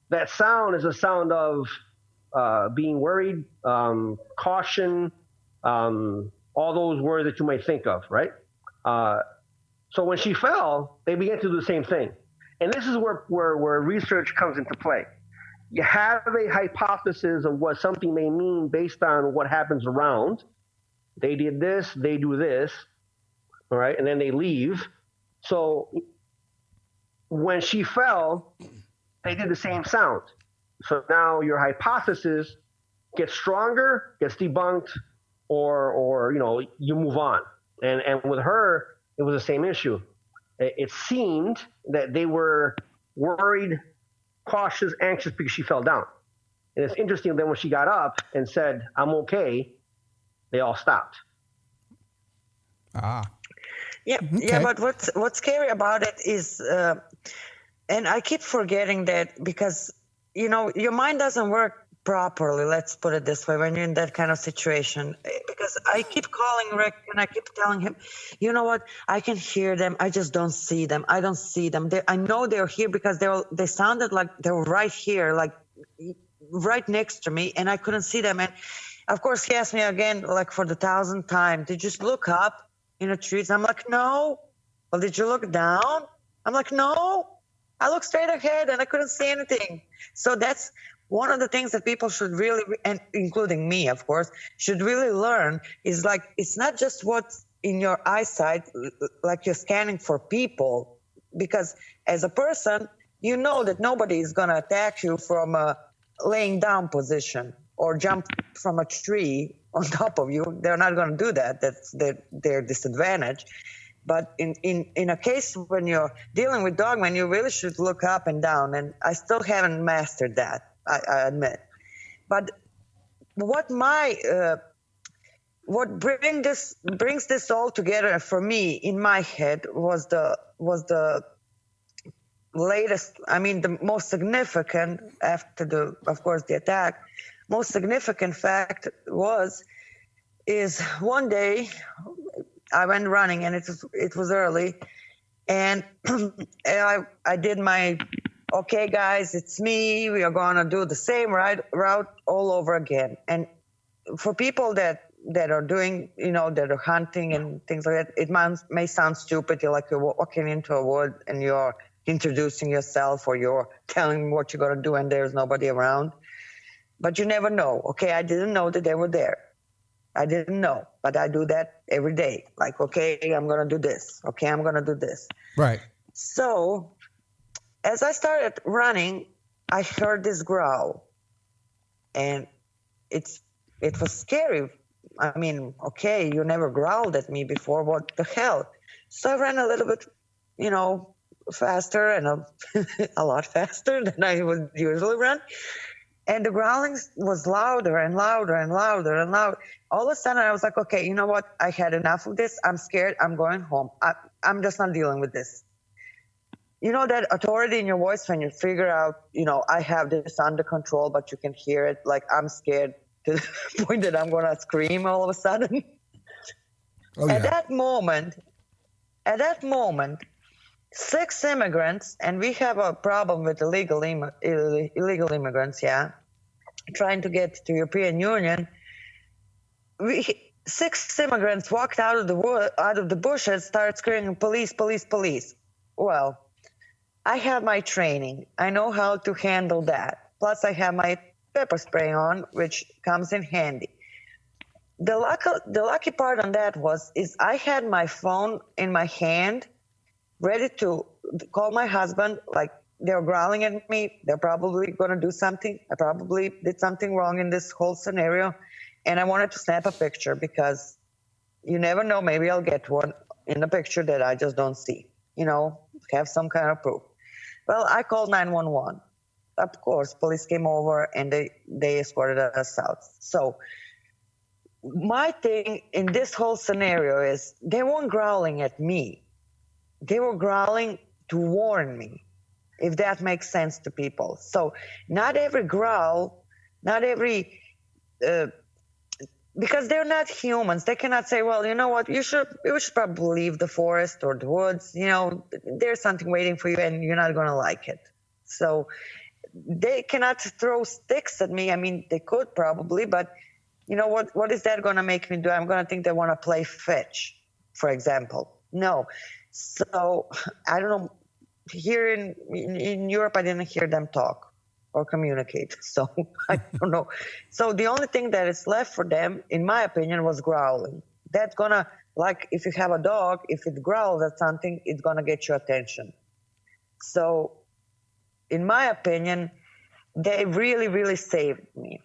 that sound is a sound of being worried, caution, all those words that you might think of, right? So when she fell, they began to do the same thing. And this is where research comes into play. You have a hypothesis of what something may mean based on what happens around. They did this, they do this, all right, and then they leave. So when she fell, they did the same sound. So now your hypothesis gets stronger, gets debunked, or you move on. And with her, it was the same issue. It seemed that they were worried, cautious, anxious because she fell down. And it's interesting that when she got up and said, "I'm okay," they all stopped. Ah. Yeah, Okay. yeah. But what's scary about it is, and I keep forgetting that because your mind doesn't work properly. Let's put it this way: when you're in that kind of situation, because I keep calling Rick and I keep telling him, you know what? I can hear them. I just don't see them. I don't see them. I know they're here because they sounded like they were right here, like right next to me, and I couldn't see them. And of course, he asked me again, like for the 1,000th time, did you just look up in the trees? I'm like, no. Well, did you look down? I'm like, no. I looked straight ahead and I couldn't see anything. So that's one of the things that people should really, and including me, of course, should really learn is like, it's not just what's in your eyesight, like you're scanning for people, because as a person, you know that nobody is going to attack you from a laying down position or jump from a tree on top of you. They're not going to do that. That's their disadvantage. But in a case when you're dealing with Dogman, you really should look up and down. And I still haven't mastered that, I admit. But what brings this all together for me in my head was the latest, the most significant after of course the attack, most significant fact is one day I went running and it was early, and I did my, okay guys, it's me, we are gonna do the same route all over again. And for people that are doing, that are hunting and things like that, it may sound stupid. You're walking into a wood and you're introducing yourself or you're telling what you're going to do and there's nobody around. But you never know. Okay, I didn't know that they were there. I didn't know, but I do that every day. Like, okay, I'm going to do this. Okay, I'm going to do this. Right. So as I started running, I heard this growl. And it was scary. I mean, okay, you never growled at me before. What the hell? So I ran a little bit, faster and a lot faster than I would usually run. And the growling was louder and louder and louder and louder. All of a sudden, I was like, okay, you know what? I had enough of this. I'm scared. I'm going home. I'm just not dealing with this. You know that authority in your voice when you figure out, I have this under control, but you can hear it. Like, I'm scared to the point that I'm going to scream all of a sudden. Oh, yeah. At that moment, 6 immigrants, and we have a problem with illegal immigrants, trying to get to European Union. 6 immigrants walked out of the bushes, started screaming, police, police, police. Well, I have my training. I know how to handle that. Plus, I have my pepper spray on, which comes in handy. The lucky part on that is I had my phone in my hand, ready to call my husband. Like, they're growling at me. They're probably going to do something. I probably did something wrong in this whole scenario. And I wanted to snap a picture because you never know. Maybe I'll get one in a picture that I just don't see. Have some kind of proof. Well, I called 911. Of course, police came over and they escorted us out. So my thing in this whole scenario is they weren't growling at me. They were growling to warn me, if that makes sense to people. So not every growl, because they're not humans. They cannot say, well, you know what, we should probably leave the forest or the woods. There's something waiting for you and you're not going to like it. So they cannot throw sticks at me. I mean, they could probably, but what is that going to make me do? I'm going to think they want to play fetch, for example. No. So I don't know. Here in Europe, I didn't hear them talk or communicate. So I don't know. So the only thing that is left for them, in my opinion, was growling. That's going to, like if you have a dog, if it growls at something, it's going to get your attention. So in my opinion, they really, really saved me.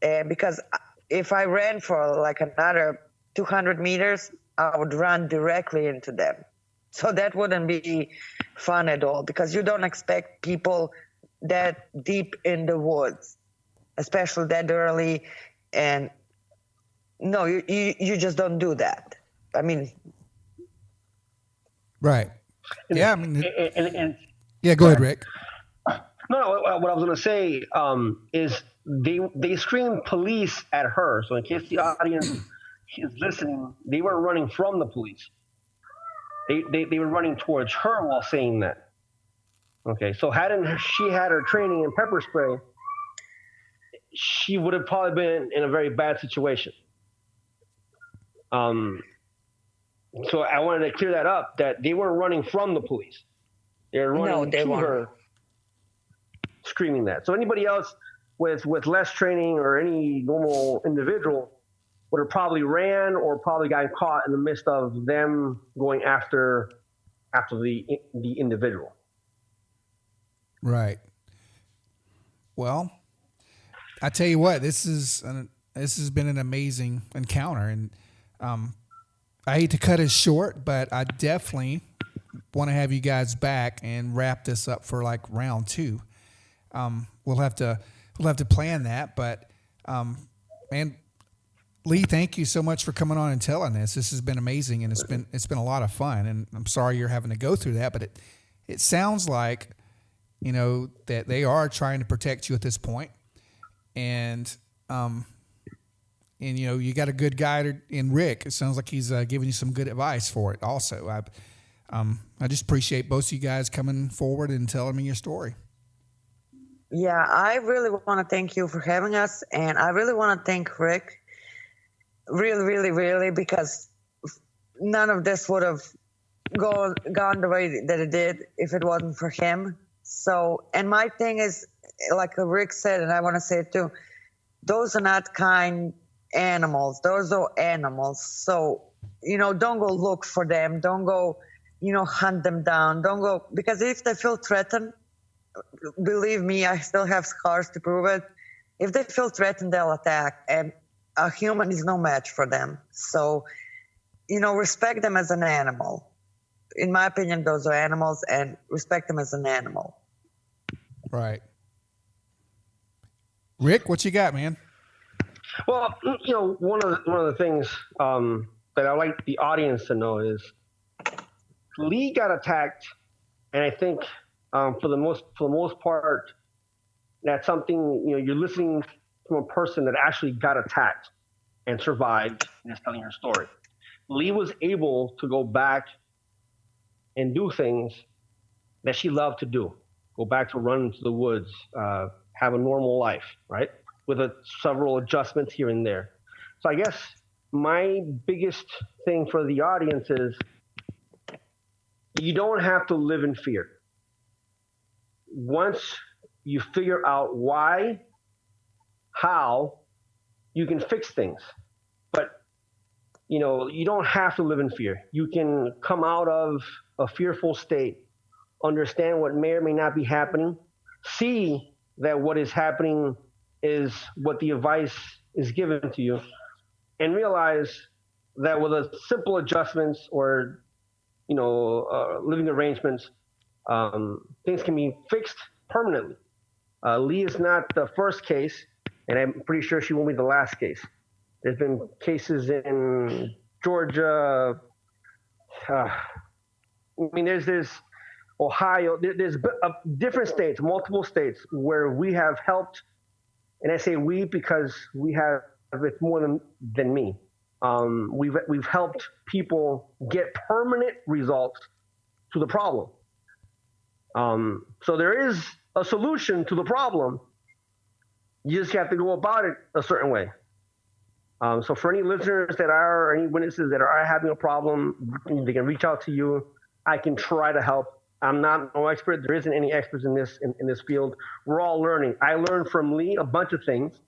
Because if I ran for like another 200 meters, I would run directly into them. So that wouldn't be fun at all because you don't expect people that deep in the woods. especially that early. And no, you just don't do that. I mean, Right. And, Yeah. I mean, and yeah. Go ahead, Rick. no, what I was going to say is they screamed police at her. So in case the audience is listening, they were running from the police. They were running towards her while saying that. Okay, so hadn't she had her training in pepper spray, she would have probably been in a very bad situation. So I wanted to clear that up, that they weren't running from the police. They were running to weren't. her, screaming that. So anybody else with less training or any normal individual would have probably ran or probably gotten caught in the midst of them going after the individual. Right. Well, I tell you what, this has been an amazing encounter, and I hate to cut it short, but I definitely want to have you guys back and wrap this up for like round 2. We'll have to plan that, but and Lee, thank you so much for coming on and telling this. This has been amazing, and it's been a lot of fun. And I'm sorry you're having to go through that, but it sounds like, you know, that they are trying to protect you at this point, and you know, you got a good guy in Rick. It sounds like he's giving you some good advice for it. Also, I just appreciate both of you guys coming forward and telling me your story. Yeah, I really want to thank you for having us, and I really want to thank Rick. Really, really, really, because none of this would have gone the way that it did if it wasn't for him. So, and my thing is, like Rick said, and I want to say it too, those are not kind animals. Those are animals. So, you know, don't go look for them. Don't go, you know, hunt them down. Don't go, because if they feel threatened, believe me, I still have scars to prove it. If they feel threatened, they'll attack, and a human is no match for them. So, you know, respect them as an animal. In my opinion, those are animals, and respect them as an animal. Right. Rick, what you got, man? Well, you know, one of the things that I like the audience to know is Lee got attacked, and I think for the most part, that's something, you know, you're listening from a person that actually got attacked and survived and is telling her story. Lee was able to go back and do things that she loved to do. Go back to run into the woods, have a normal life, right? With several adjustments here and there. So I guess my biggest thing for the audience is you don't have to live in fear. Once you figure out why, how, you can fix things. But, you know, you don't have to live in fear. You can come out of a fearful state, understand what may or may not be happening, see that what is happening is what the advice is given to you, and realize that with a simple adjustments or, you know, living arrangements, things can be fixed permanently. Lee is not the first case, and I'm pretty sure she won't be the last case. There's been cases in Georgia. I mean, there's Ohio. There's different states, multiple states, where we have helped. And I say we because we have, it's more than me. We've helped people get permanent results to the problem. So there is a solution to the problem. You just have to go about it a certain way. So for any listeners or any witnesses that are having a problem, they can reach out to you. I can try to help. I'm not no expert. There isn't any experts in this field. We're all learning. I learned from Lee a bunch of things,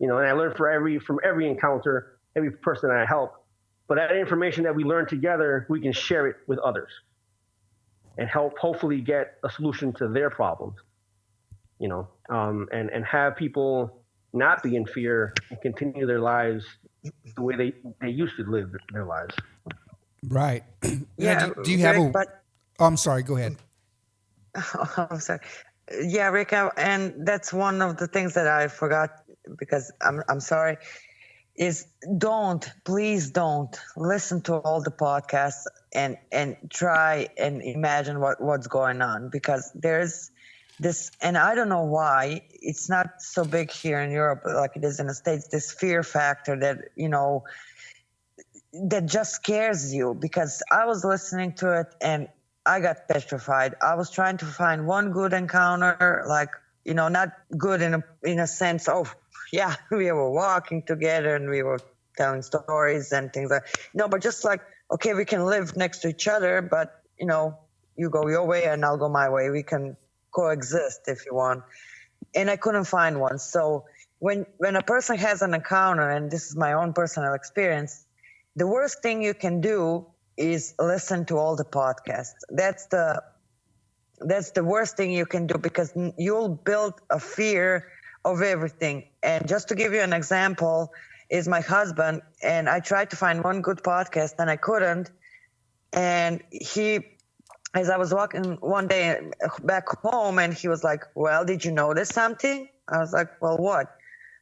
you know, and I learned from every encounter, every person I help. But that information that we learn together, we can share it with others and help hopefully get a solution to their problems, you know, and have people not be in fear and continue their lives the way they used to live their lives. Right. Yeah. Do you have Rick, Oh, I'm sorry. Go ahead. Oh, I'm sorry. Yeah, Rick, and that's one of the things that I forgot because I'm sorry, is please don't listen to all the podcasts and try and imagine what's going on, because there's this, and I don't know why it's not so big here in Europe like it is in the States, this fear factor that, that just scares you. Because I was listening to it and I got petrified. I was trying to find one good encounter, like, not good in a sense of, yeah, we were walking together and we were telling stories and things like, but just like, okay, we can live next to each other, but, you go your way and I'll go my way. We can coexist if you want. And I couldn't find one. So when a person has an encounter, and this is my own personal experience, the worst thing you can do is listen to all the podcasts. That's the worst thing you can do, because you'll build a fear of everything. And just to give you an example, is my husband, and I tried to find one good podcast and I couldn't. And as I was walking one day back home, and he was like, well, did you notice something? I was like, well, what?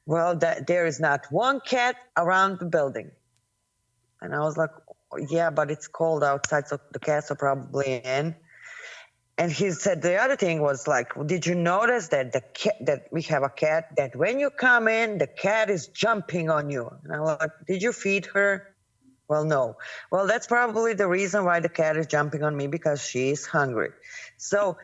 Well, that there is not one cat around the building. And I was like, yeah, but it's cold outside, so the cats are probably in. And he said the other thing was like, did you notice that that we have a cat that when you come in, the cat is jumping on you? And I was like, did you feed her? Well, no. Well, that's probably the reason why the cat is jumping on me, because she is hungry. So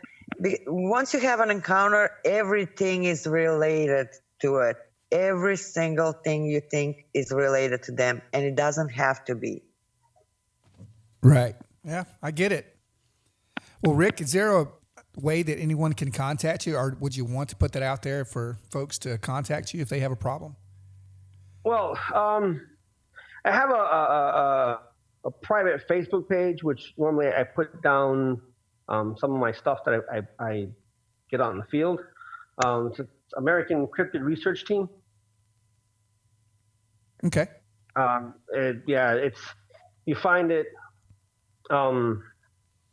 once you have an encounter, everything is related to it. Every single thing you think is related to them, and it doesn't have to be. Right. Yeah, I get it. Well, Rick, is there a way that anyone can contact you, or would you want to put that out there for folks to contact you if they have a problem? Well, I have a private Facebook page, which normally I put down some of my stuff that I get out in the field. It's American Cryptid Research Team. Okay. You find it.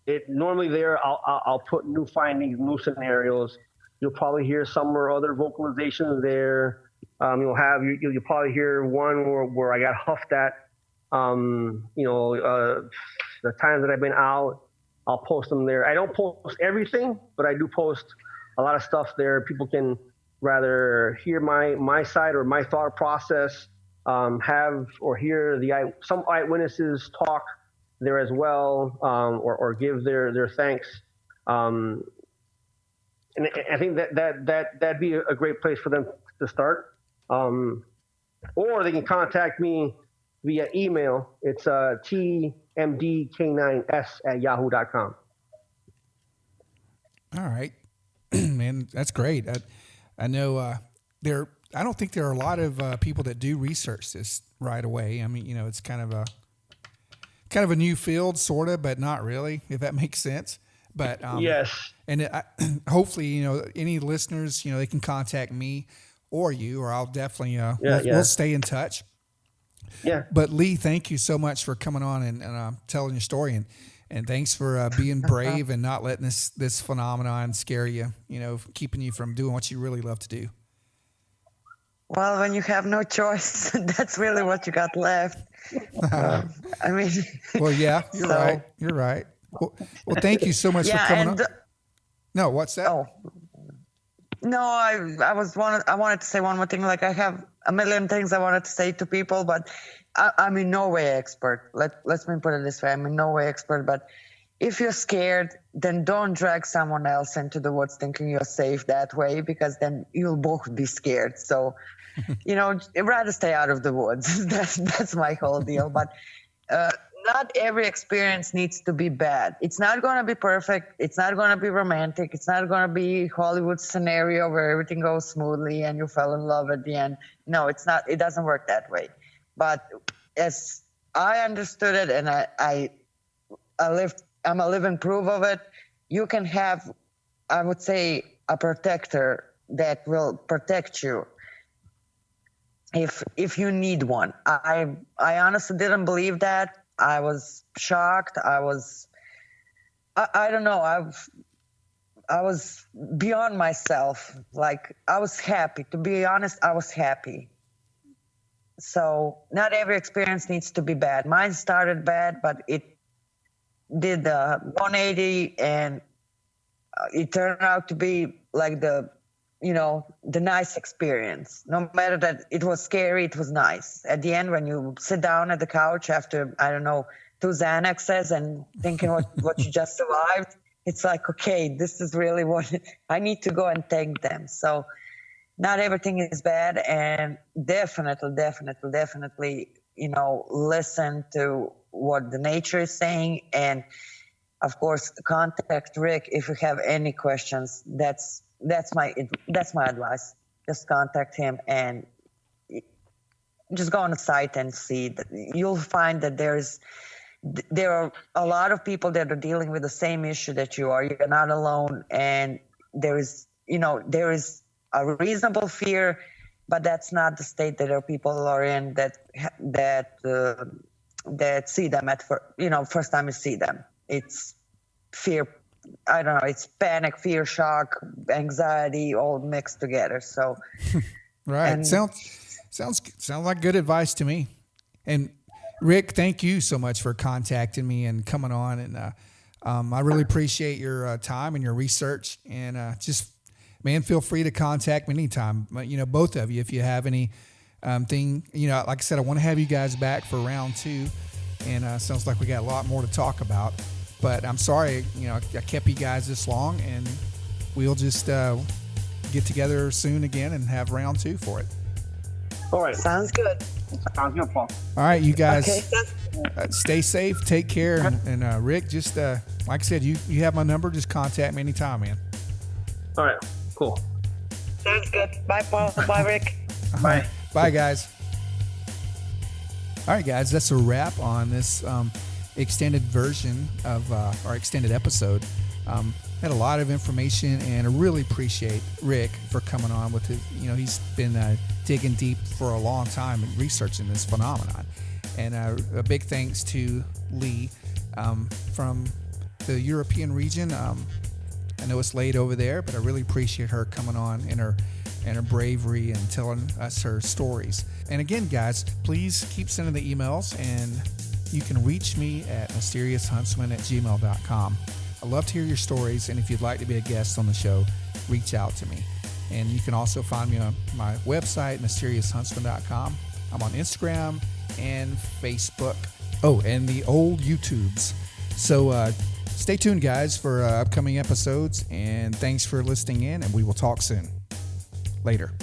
It normally there. I'll put new findings, new scenarios. You'll probably hear some or other vocalizations there. You'll probably hear one where I got huffed at. The times that I've been out, I'll post them there. I don't post everything, but I do post a lot of stuff there. People can rather hear my side or my thought process, have or hear some eyewitnesses talk there as well, or give their thanks. And I think that'd be a great place for them to start. Or they can contact me via email. It's tmdk9s@yahoo.com. All right, man, that's great. I know I don't think there are a lot of people that do research this right away. I mean, it's kind of a new field, sort of, but not really, if that makes sense. But yes, and hopefully, any listeners, they can contact me or you, or I'll definitely we'll stay in touch. Yeah. But Lee, thank you so much for coming on and telling your story, and thanks for being brave and not letting this phenomenon scare you. Keeping you from doing what you really love to do. Well, when you have no choice, that's really what you got left. I mean. Well, yeah, you're right. You're right. Well, thank you so much for coming on. No, what's that? Oh, no, I wanted to say one more thing. Like, I have a million things I wanted to say to people, but I'm in no way expert. Let's me put it this way. I'm in no way expert, but if you're scared, then don't drag someone else into the woods thinking you're safe that way, because then you'll both be scared. So, I'd rather stay out of the woods. That's my whole deal. But not every experience needs to be bad. It's not going to be perfect. It's not going to be romantic. It's not going to be Hollywood scenario where everything goes smoothly and you fell in love at the end. No, it's not. It doesn't work that way. But as I understood it, and I'm a living proof of it, you can have, I would say, a protector that will protect you if you need one. I honestly didn't believe that. I was shocked. I don't know. was beyond myself. Like, I was happy. To be honest, I was happy. So not every experience needs to be bad. Mine started bad, but it did the 180, and it turned out to be like the nice experience. No matter that it was scary, it was nice. At the end, when you sit down at the couch after, I don't know, 2 Xanaxes and thinking what you just survived, it's like, okay, this is really what I need to go and thank them. So not everything is bad, and definitely, listen to what the nature is saying. And of course, contact Rick if you have any questions. That's my advice. Just contact him and just go on the site and see. You'll find that there are a lot of people that are dealing with the same issue that you are. You're not alone, and there is a reasonable fear, but that's not the state that our people are in that see them first time you see them. It's fear. I don't know. It's panic, fear, shock, anxiety, all mixed together. So, right. Sounds like good advice to me. And Rick, thank you so much for contacting me and coming on. And I really appreciate your time and your research. And man, feel free to contact me anytime. Both of you, if you have any thing, like I said, I want to have you guys back for round 2. And sounds like we got a lot more to talk about. But I'm sorry, I kept you guys this long, and we'll just get together soon again and have round 2 for it. All right. Sounds good. Sounds good, Paul. All right, you guys, Okay. stay safe, take care, and Rick, just like I said, you have my number. Just contact me anytime, man. All right. Cool. Sounds good. Bye, Paul. Bye, Rick. Bye. Bye, guys. All right, guys, that's a wrap on this extended version of our extended episode. Had a lot of information, and I really appreciate Rick for coming on with his, he's been digging deep for a long time and researching this phenomenon. And a big thanks to Lee from the European region. I know it's late over there, but I really appreciate her coming on and her bravery and telling us her stories. And again, guys, please keep sending the emails, and you can reach me at mysteriousHuntsman@gmail.com. I love to hear your stories, and if you'd like to be a guest on the show, reach out to me. And you can also find me on my website, mysteriousHuntsman.com. I'm on Instagram and Facebook. Oh, and the old YouTubes. So stay tuned, guys, for upcoming episodes, and thanks for listening in, and we will talk soon. Later.